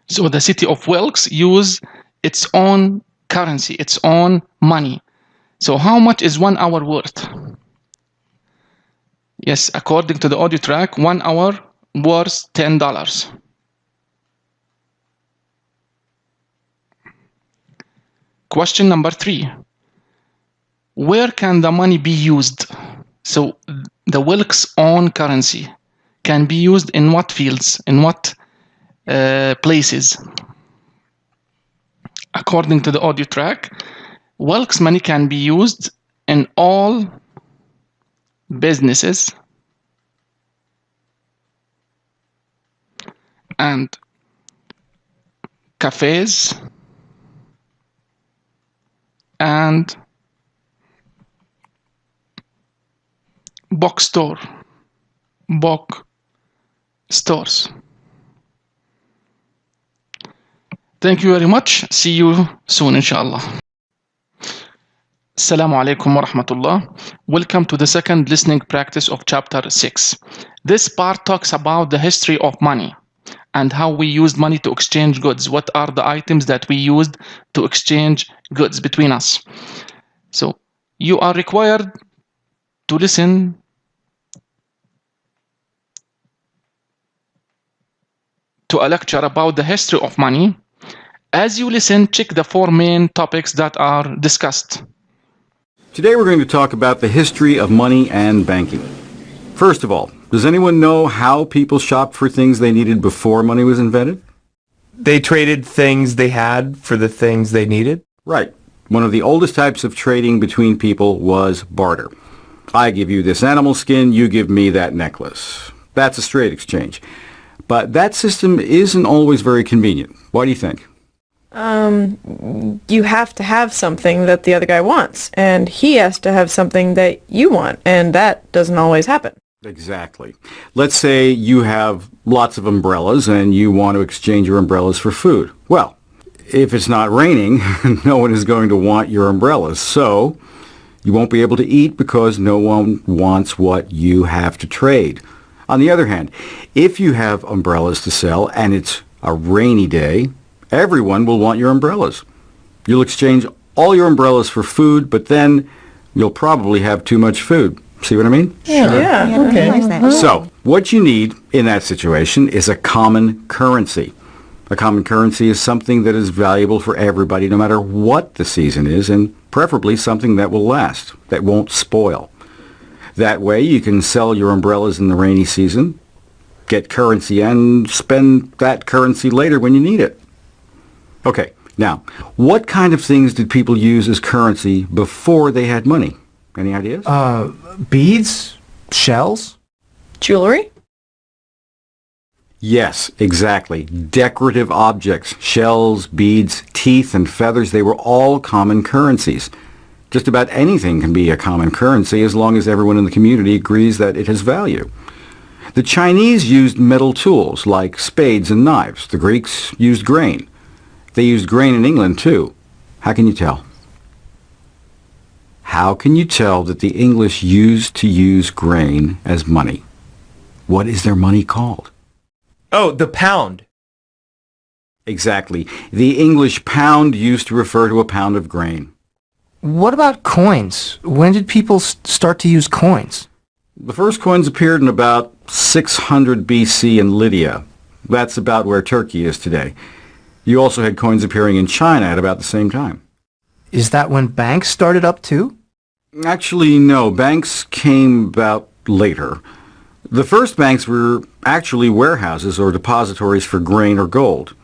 So the city of Wilkes use its own currency, its own money. So how much is 1 hour worth? Yes, according to the audio track, 1 hour worth $10. Question number 3. Where can the money be used? So the Wilkes own currency can be used in what fields, in what places? According to the audio track, Wilkes money can be used in all businesses and cafes and bookstores. Thank you very much. See you soon, inshallah. Assalamu alaikum wa rahmatullah. Welcome to the second listening practice of chapter 6. This part talks about the history of money and how we used money to exchange goods. What are the items that we used to exchange goods between us? So you are required to listen to a lecture about the history of money. As you listen, check the 4 main topics that are discussed. Today we're going to talk about the history of money and banking. First of all, does anyone know how people shopped for things they needed before money was invented? They traded things they had for the things they needed? Right. One of the oldest types of trading between people was barter. I give you this animal skin, you give me that necklace. That's a straight exchange. But that system isn't always very convenient. Why do you think? You have to have something that the other guy wants, and he has to have something that you want, and that doesn't always happen. Exactly. Let's say you have lots of umbrellas and you want to exchange your umbrellas for food. Well, if it's not raining, no one is going to want your umbrellas. So you won't be able to eat because no one wants what you have to trade. On the other hand, if you have umbrellas to sell and it's a rainy day, everyone will want your umbrellas. You'll exchange all your umbrellas for food, but then you'll probably have too much food. See what I mean? Yeah. Okay. So, what you need in that situation is a common currency. A common currency is something that is valuable for everybody no matter what the season is, and preferably something that will last, that won't spoil. That way you can sell your umbrellas in the rainy season, get currency, and spend that currency later when you need it. Okay, now, what kind of things did people use as currency before they had money? Any ideas? Beads? Shells? Jewelry? Yes, exactly. Decorative objects, shells, beads, teeth, and feathers, they were all common currencies. Just about anything can be a common currency as long as everyone in the community agrees that it has value. The Chinese used metal tools like spades and knives. The Greeks used grain. They used grain in England too. How can you tell? How can you tell that the English used to use grain as money? What is their money called? Oh, the pound. Exactly. The English pound used to refer to a pound of grain. What about coins? When did people start to use coins? The first coins appeared in about 600 BC in Lydia. That's about where Turkey is today. You also had coins appearing in China at about the same time. Is that when banks started up too? Actually, no. Banks came about later. The first banks were actually warehouses or depositories for grain or gold.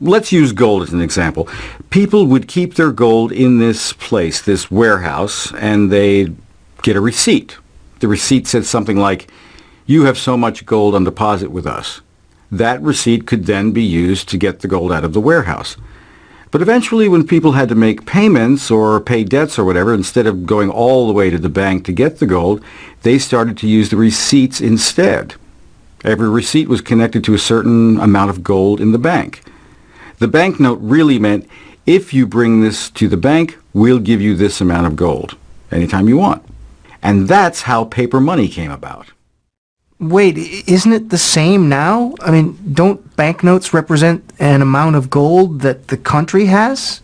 Let's use gold as an example. People would keep their gold in this place, this warehouse, and they'd get a receipt. The receipt said something like, "You have so much gold on deposit with us." That receipt could then be used to get the gold out of the warehouse. But eventually, when people had to make payments or pay debts or whatever, instead of going all the way to the bank to get the gold, they started to use the receipts instead. Every receipt was connected to a certain amount of gold in the bank. The banknote really meant, if you bring this to the bank, we'll give you this amount of gold anytime you want. And that's how paper money came about. Wait, isn't it the same now? I mean, don't banknotes represent an amount of gold that the country has?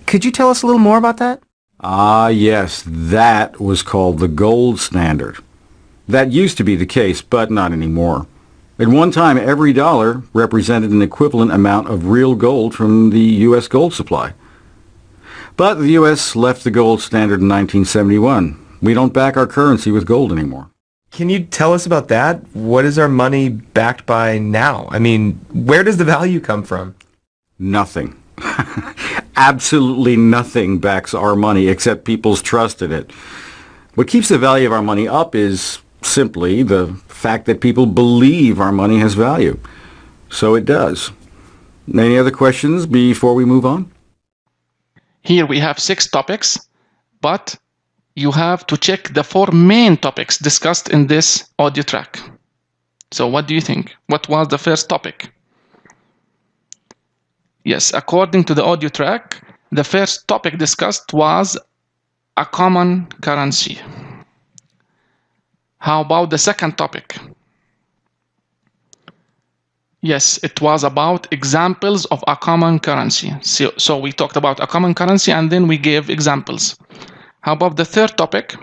Could you tell us a little more about that? Ah, yes, that was called the gold standard. That used to be the case, but not anymore. At one time, every dollar represented an equivalent amount of real gold from the U.S. gold supply. But the U.S. left the gold standard in 1971. We don't back our currency with gold anymore. Can you tell us about that? What is our money backed by now? I mean, where does the value come from? Nothing. Absolutely nothing backs our money except people's trust in it. What keeps the value of our money up is simply the fact that people believe our money has value. So it does. Any other questions before we move on? Here we have 6 topics, but you have to check the 4 main topics discussed in this audio track. So what do you think? What was the first topic? Yes, according to the audio track, the first topic discussed was a common currency. How about the second topic? Yes, it was about examples of a common currency. So we talked about a common currency and then we gave examples. How about the third topic?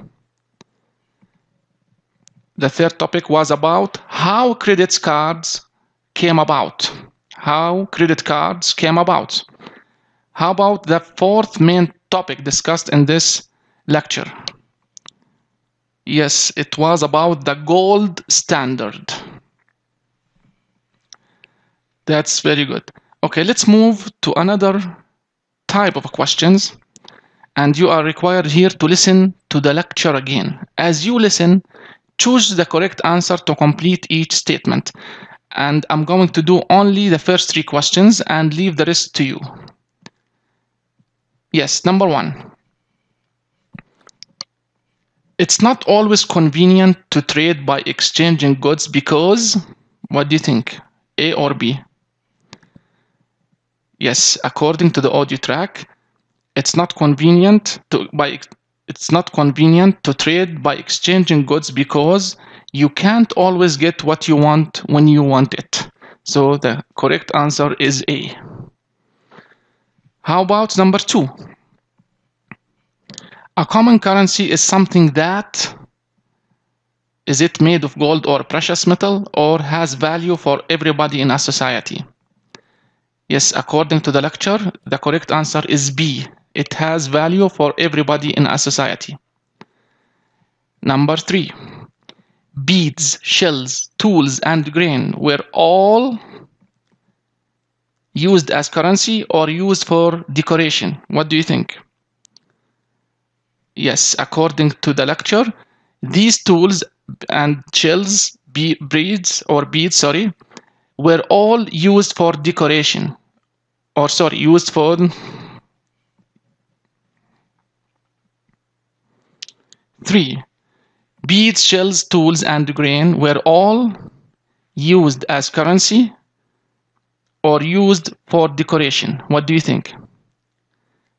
The third topic was about how credit cards came about. How credit cards came about. How about the fourth main topic discussed in this lecture? Yes, it was about the gold standard. That's very good. Okay, let's move to another type of questions. And you are required here to listen to the lecture again. As you listen, choose the correct answer to complete each statement. And I'm going to do only the first 3 questions and leave the rest to you. Yes, number 1. It's not always convenient to trade by exchanging goods because, what do you think? A or B? Yes, according to the audio track, it's not convenient to trade by exchanging goods because you can't always get what you want when you want it. So the correct answer is A. How about number 2? A common currency is something that, is it made of gold or precious metal or has value for everybody in a society? Yes, according to the lecture, the correct answer is B. It has value for everybody in a society. Number 3. Beads, shells, tools, and grain were all used as currency or used for decoration. What do you think? Yes, according to the lecture, these tools and shells, beads, were all used for decoration. Used for 3. Beads, shells, tools, and grain were all used as currency or used for decoration. What do you think?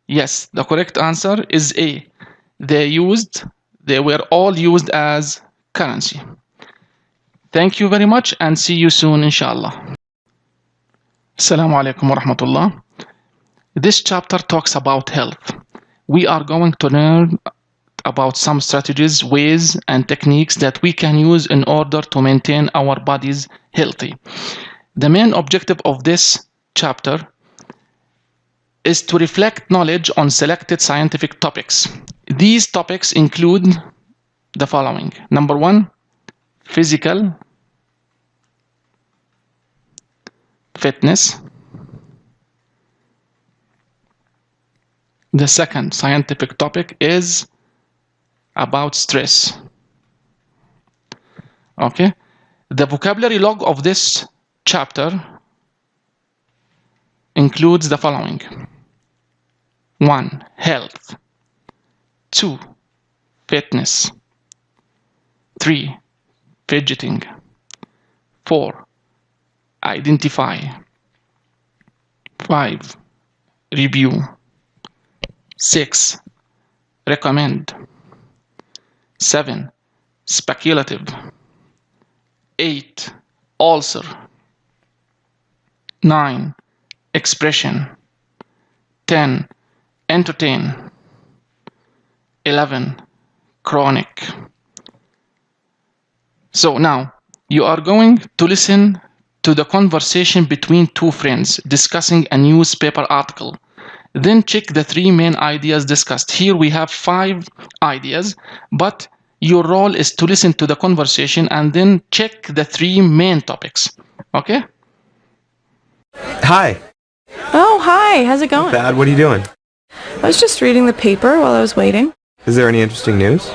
Yes, the correct answer is A. They were all used as currency. Thank you very much and see you soon, inshallah. Assalamu alaikum wa rahmatullah. This chapter talks about health. We are going to learn about some strategies, ways, and techniques that we can use in order to maintain our bodies healthy. The main objective of this chapter is to reflect knowledge on selected scientific topics. These topics include the following. Number 1, physical fitness. The second scientific topic is about stress. Okay. The vocabulary log of this chapter includes the following. 1, health. 2, fitness. 3, fidgeting. 4, identify. 5, review. 6, recommend. 7, speculative. 8, ulcer. 9, expression. 10, entertain. 11, chronic. So now you are going to listen to the conversation between two friends discussing a newspaper article. Then check the 3 main ideas discussed. Here we have 5 ideas, but your role is to listen to the conversation and then check the 3 main topics. Okay? Hi. Oh, hi. How's it going? Bad. What are you doing? I was just reading the paper while I was waiting. Is there any interesting news?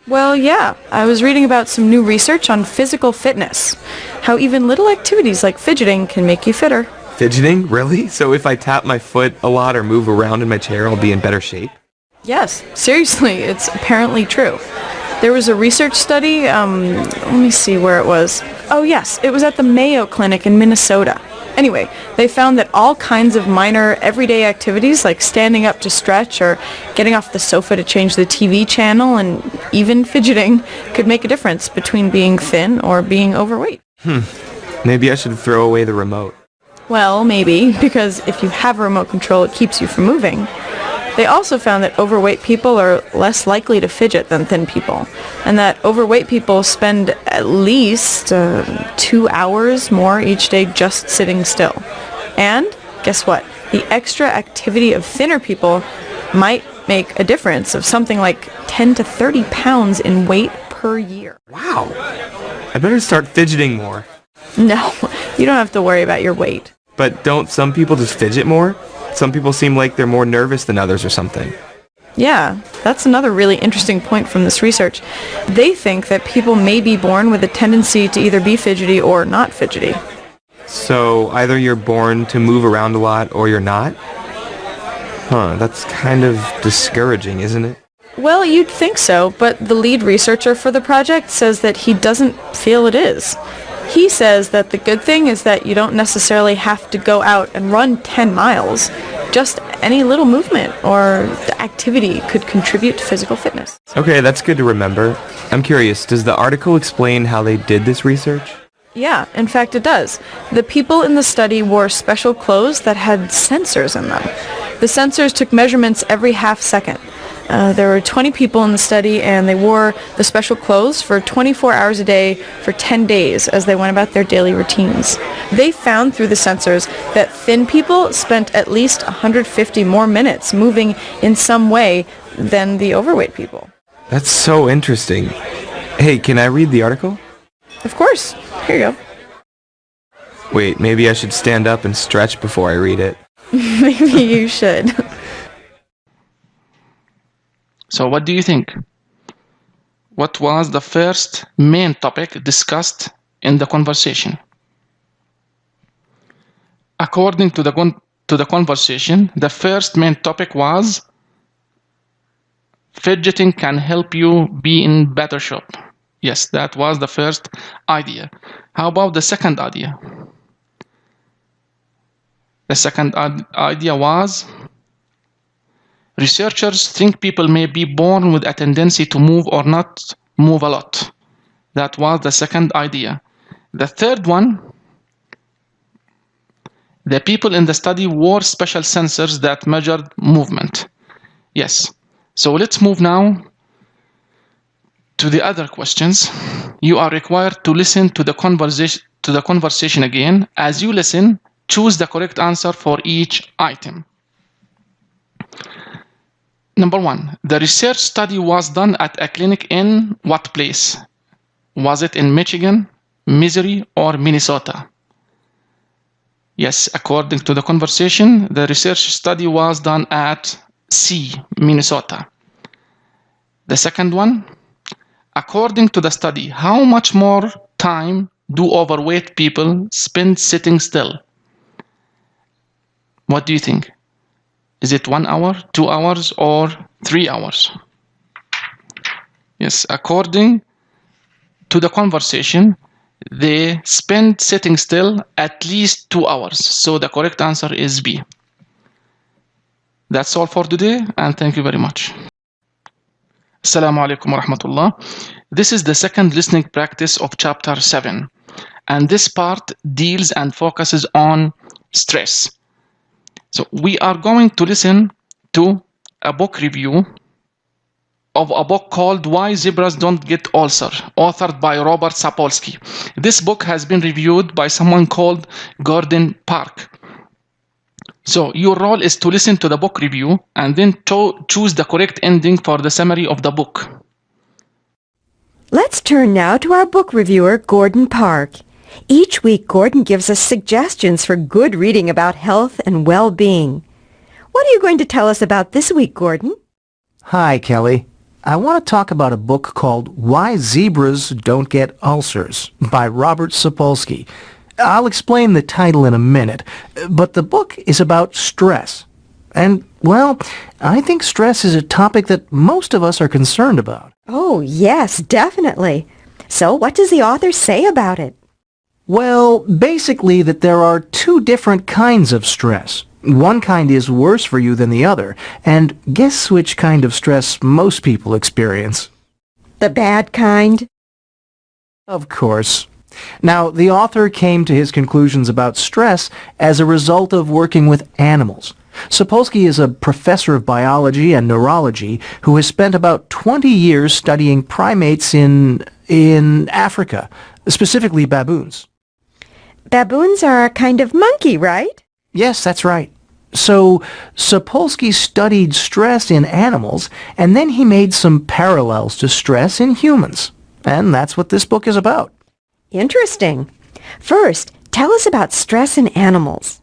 Well, yeah. I was reading about some new research on physical fitness. How even little activities like fidgeting can make you fitter. Fidgeting? Really? So if I tap my foot a lot or move around in my chair, I'll be in better shape? Yes, seriously, it's apparently true. There was a research study, let me see where it was. Oh yes, it was at the Mayo Clinic in Minnesota. Anyway, they found that all kinds of minor everyday activities like standing up to stretch or getting off the sofa to change the TV channel and even fidgeting could make a difference between being thin or being overweight. Maybe I should throw away the remote. Well, maybe, because if you have a remote control, it keeps you from moving. They also found that overweight people are less likely to fidget than thin people, and that overweight people spend at least 2 hours more each day just sitting still. And guess what? The extra activity of thinner people might make a difference of something like 10 to 30 pounds in weight per year. Wow. I better start fidgeting more. No, you don't have to worry about your weight. But don't some people just fidget more? Some people seem like they're more nervous than others or something. Yeah, that's another really interesting point from this research. They think that people may be born with a tendency to either be fidgety or not fidgety. So either you're born to move around a lot or you're not? Huh, that's kind of discouraging, isn't it? Well, you'd think so, but the lead researcher for the project says that he doesn't feel it is. He says that the good thing is that you don't necessarily have to go out and run 10 miles. Just any little movement or activity could contribute to physical fitness. Okay, that's good to remember. I'm curious, does the article explain how they did this research? Yeah, in fact it does. The people in the study wore special clothes that had sensors in them. The sensors took measurements every half second. There were 20 people in the study, and they wore the special clothes for 24 hours a day for 10 days as they went about their daily routines. They found through the sensors that thin people spent at least 150 more minutes moving in some way than the overweight people. That's so interesting. Hey, can I read the article? Of course. Here you go. Wait, maybe I should stand up and stretch before I read it. Maybe you should. So what do you think? What was the first main topic discussed in the conversation? According to the conversation, the first main topic was fidgeting can help you be in better shape. Yes, that was the first idea. How about the second idea? The second idea was researchers think people may be born with a tendency to move or not move a lot. That was the second idea. The third one, the people in the study wore special sensors that measured movement. Yes. So let's move now to the other questions. You are required to listen to the conversation again. As you listen, choose the correct answer for each item. Number 1. The research study was done at a clinic in what place? Was it in Michigan, Missouri, or Minnesota? Yes, according to the conversation, the research study was done at C, Minnesota. The second one, according to the study, how much more time do overweight people spend sitting still? What do you think? Is it 1 hour, 2 hours, or 3 hours? Yes, according to the conversation, they spend sitting still at least 2 hours. So the correct answer is B. That's all for today, and thank you very much. Assalamu alaikum wa rahmatullah. This is the second listening practice of chapter 7, and this part deals and focuses on stress. So we are going to listen to a book review of a book called Why Zebras Don't Get Ulcer, authored by Robert Sapolsky. This book has been reviewed by someone called Gordon Park. So your role is to listen to the book review and then choose the correct ending for the summary of the book. Let's turn now to our book reviewer, Gordon Park. Each week, Gordon gives us suggestions for good reading about health and well-being. What are you going to tell us about this week, Gordon? Hi, Kelly. I want to talk about a book called Why Zebras Don't Get Ulcers by Robert Sapolsky. I'll explain the title in a minute, but the book is about stress. And, well, I think stress is a topic that most of us are concerned about. Oh, yes, definitely. So what does the author say about it? Well, basically that there are two different kinds of stress. One kind is worse for you than the other, and guess which kind of stress most people experience? The bad kind? Of course. Now, the author came to his conclusions about stress as a result of working with animals. Sapolsky is a professor of biology and neurology who has spent about 20 years studying primates in Africa, specifically baboons. Baboons are a kind of monkey, right? Yes, that's right. So, Sapolsky studied stress in animals, and then he made some parallels to stress in humans. And that's what this book is about. Interesting. First, tell us about stress in animals.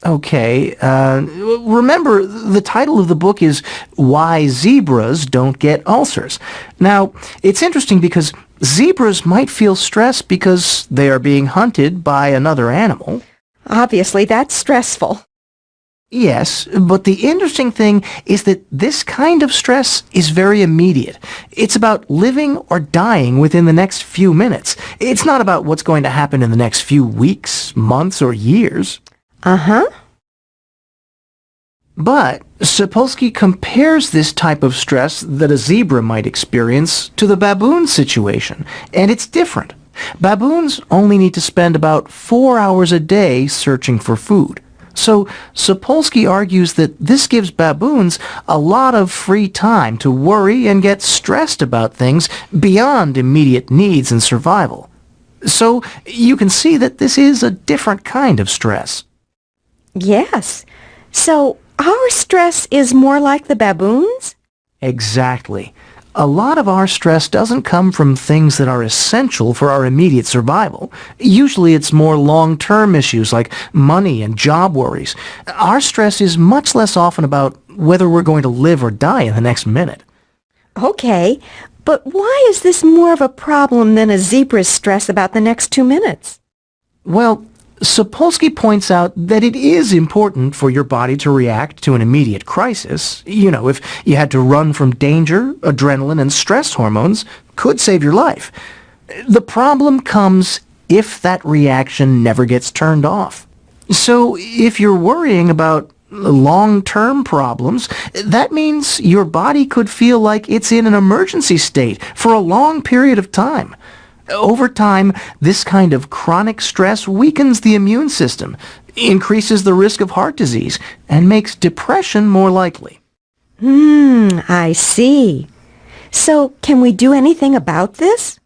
Okay, remember, the title of the book is Why Zebras Don't Get Ulcers. Now, it's interesting because zebras might feel stress because they are being hunted by another animal. Obviously, that's stressful. Yes, but the interesting thing is that this kind of stress is very immediate. It's about living or dying within the next few minutes. It's not about what's going to happen in the next few weeks, months, or years. Uh-huh. But Sapolsky compares this type of stress that a zebra might experience to the baboon situation, and it's different. Baboons only need to spend about 4 hours a day searching for food. So Sapolsky argues that this gives baboons a lot of free time to worry and get stressed about things beyond immediate needs and survival. So you can see that this is a different kind of stress. Yes. So our stress is more like the baboons? Exactly. A lot of our stress doesn't come from things that are essential for our immediate survival. Usually it's more long-term issues like money and job worries. Our stress is much less often about whether we're going to live or die in the next minute. Okay, but why is this more of a problem than a zebra's stress about the next 2 minutes? Well, Sapolsky points out that it is important for your body to react to an immediate crisis. You know, if you had to run from danger, adrenaline and stress hormones could save your life. The problem comes if that reaction never gets turned off. So if you're worrying about long-term problems, that means your body could feel like it's in an emergency state for a long period of time. Over time, this kind of chronic stress weakens the immune system, increases the risk of heart disease, and makes depression more likely. I see. So, can we do anything about this?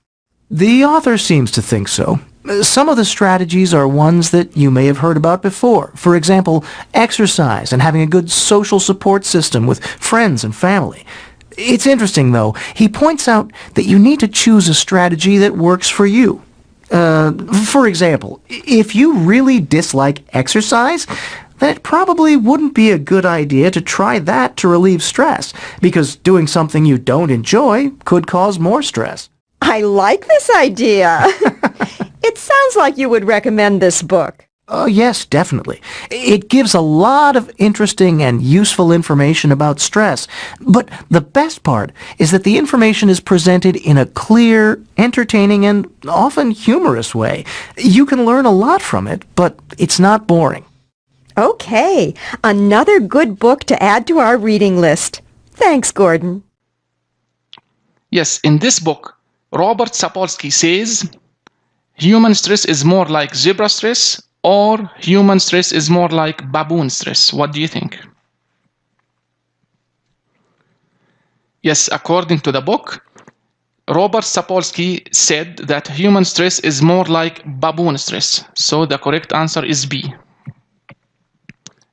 The author seems to think so. Some of the strategies are ones that you may have heard about before. For example, exercise and having a good social support system with friends and family. It's interesting, though. He points out that you need to choose a strategy that works for you. For example, if you really dislike exercise, then it probably wouldn't be a good idea to try that to relieve stress, because doing something you don't enjoy could cause more stress. I like this idea. It sounds like you would recommend this book. Oh, yes, definitely. It gives a lot of interesting and useful information about stress. But the best part is that the information is presented in a clear, entertaining, and often humorous way. You can learn a lot from it, but it's not boring. Okay, another good book to add to our reading list. Thanks, Gordon. Yes, in this book, Robert Sapolsky says, human stress is more like zebra stress, or human stress is more like baboon stress. What do you think? Yes, according to the book, Robert Sapolsky said that human stress is more like baboon stress. So the correct answer is B.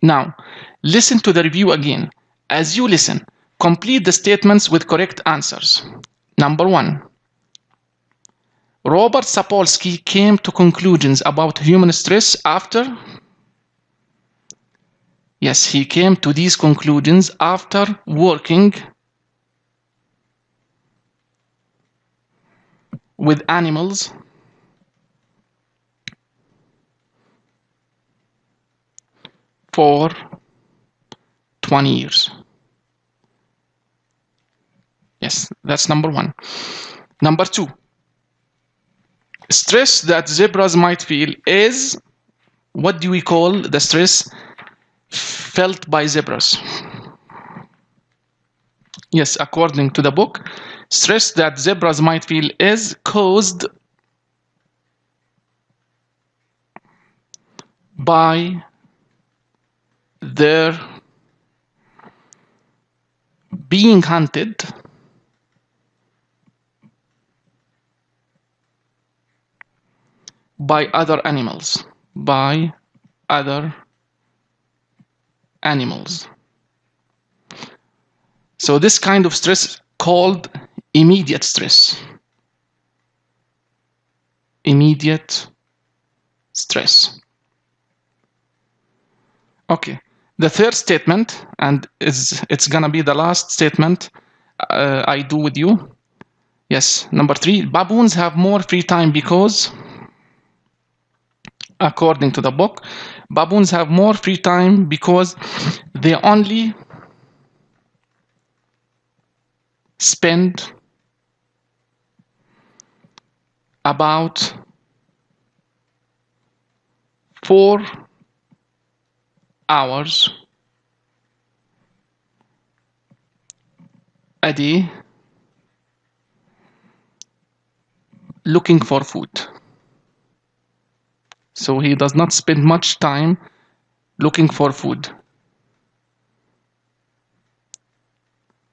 Now, listen to the review again. As you listen, complete the statements with correct answers. Number 1. Robert Sapolsky came to conclusions about human stress after... Yes, he came to these conclusions after working with animals for 20 years. Yes, that's number 1. Number 2. Stress that zebras might feel is, what do we call the stress felt by zebras? Yes, according to the book, stress that zebras might feel is caused by their being hunted by other animals. So this kind of stress called immediate stress. Immediate stress. Okay. The third statement, and it's gonna be the last statement I do with you. Yes, number 3. Baboons have more free time because, according to the book, baboons have more free time because they only spend about 4 hours a day looking for food. So he does not spend much time looking for food.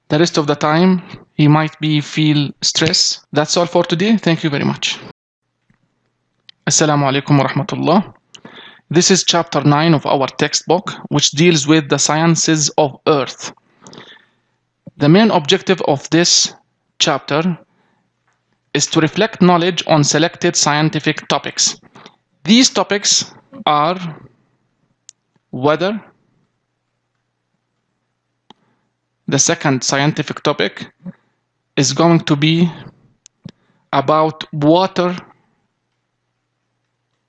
The rest of the time, he might feel stress. That's all for today. Thank you very much. Assalamu alaikum wa rahmatullah. This is chapter 9 of our textbook, which deals with the sciences of Earth. The main objective of this chapter is to reflect knowledge on selected scientific topics. These topics are weather. The second scientific topic is going to be about water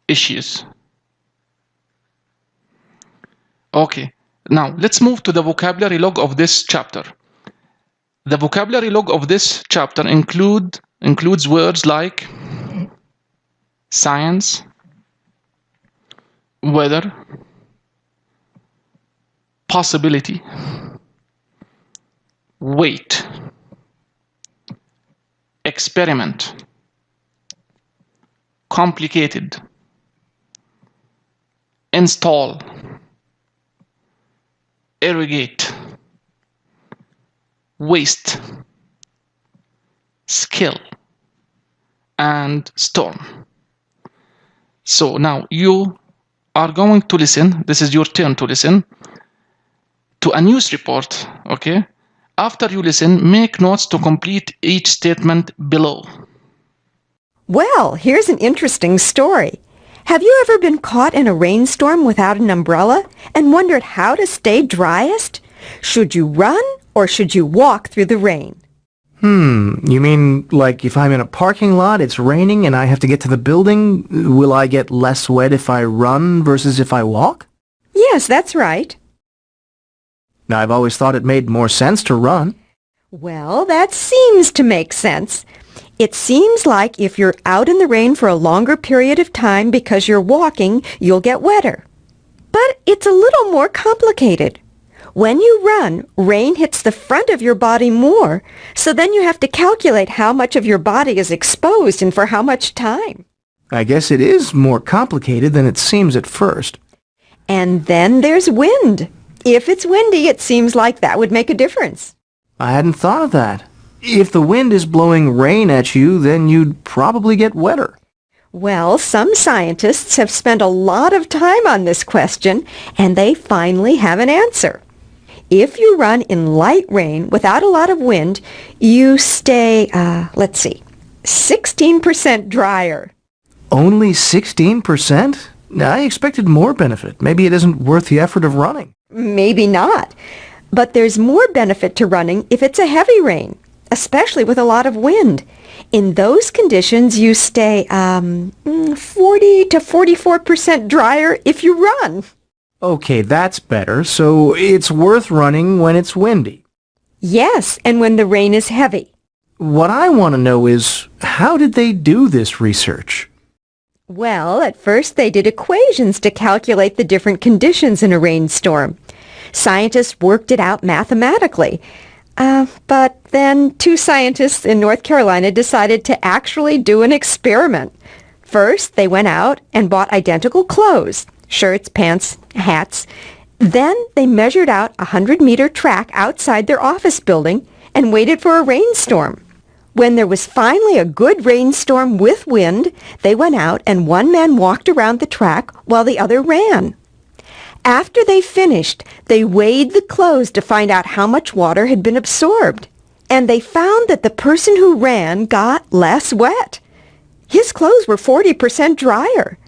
issues. Okay, now let's move to the vocabulary log of this chapter. The vocabulary log of this chapter includes words like science, weather, possibility, weight, experiment, complicated, install, irrigate, waste, skill, and storm. So now you are going to listen, this is your turn to listen, to a news report, okay? After you listen, make notes to complete each statement below. Well, here's an interesting story. Have you ever been caught in a rainstorm without an umbrella and wondered how to stay driest? Should you run or should you walk through the rain? You mean like if I'm in a parking lot, it's raining, and I have to get to the building, will I get less wet if I run versus if I walk? Yes, that's right. Now, I've always thought it made more sense to run. Well, that seems to make sense. It seems like if you're out in the rain for a longer period of time because you're walking, you'll get wetter. But it's a little more complicated. When you run, rain hits the front of your body more, so then you have to calculate how much of your body is exposed and for how much time. I guess it is more complicated than it seems at first. And then there's wind. If it's windy, it seems like that would make a difference. I hadn't thought of that. If the wind is blowing rain at you, then you'd probably get wetter. Well, some scientists have spent a lot of time on this question, and they finally have an answer. If you run in light rain without a lot of wind, you stay, 16% drier. Only 16%? I expected more benefit. Maybe it isn't worth the effort of running. Maybe not. But there's more benefit to running if it's a heavy rain, especially with a lot of wind. In those conditions, you stay 40 to 44% drier if you run. Okay, that's better. So it's worth running when it's windy. Yes, and when the rain is heavy. What I want to know is, how did they do this research? Well, at first they did equations to calculate the different conditions in a rainstorm. Scientists worked it out mathematically. But then two scientists in North Carolina decided to actually do an experiment. First, they went out and bought identical clothes, shirts, pants, hats. Then they measured out a 100-meter track outside their office building and waited for a rainstorm. When there was finally a good rainstorm with wind, they went out and one man walked around the track while the other ran. After they finished, they weighed the clothes to find out how much water had been absorbed. And they found that the person who ran got less wet. His clothes were 40% drier.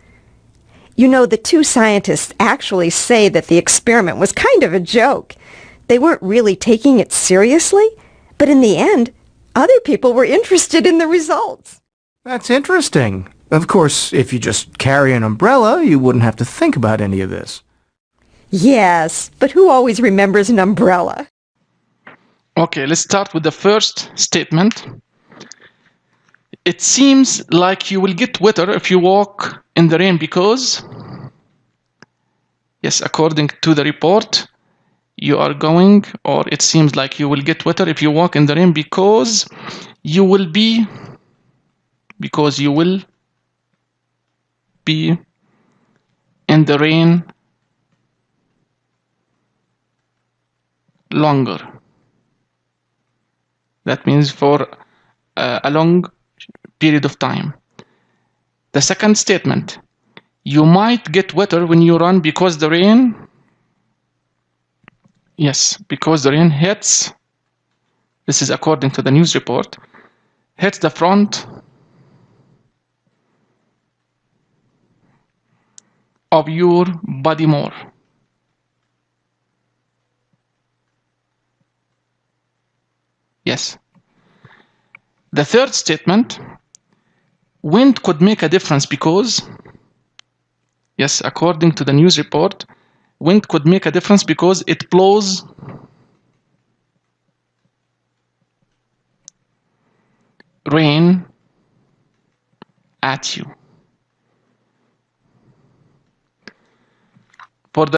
You know, the two scientists actually say that the experiment was kind of a joke. They weren't really taking it seriously, but in the end, other people were interested in the results. That's interesting. Of course, if you just carry an umbrella, you wouldn't have to think about any of this. Yes, but who always remembers an umbrella? Okay, let's start with the first statement. It seems like you will get wetter if you walk in the rain because, yes, according to the report, you are going, or it seems like you will get wetter if you walk in the rain because you will be in the rain longer. That means for a long period of time. The second statement, you might get wetter when you run because the rain, yes, because the rain hits, this is according to the news report, hits the front of your body more. Yes. The third statement, wind could make a difference because, yes, according to the news report, wind could make a difference because it blows rain at you. For the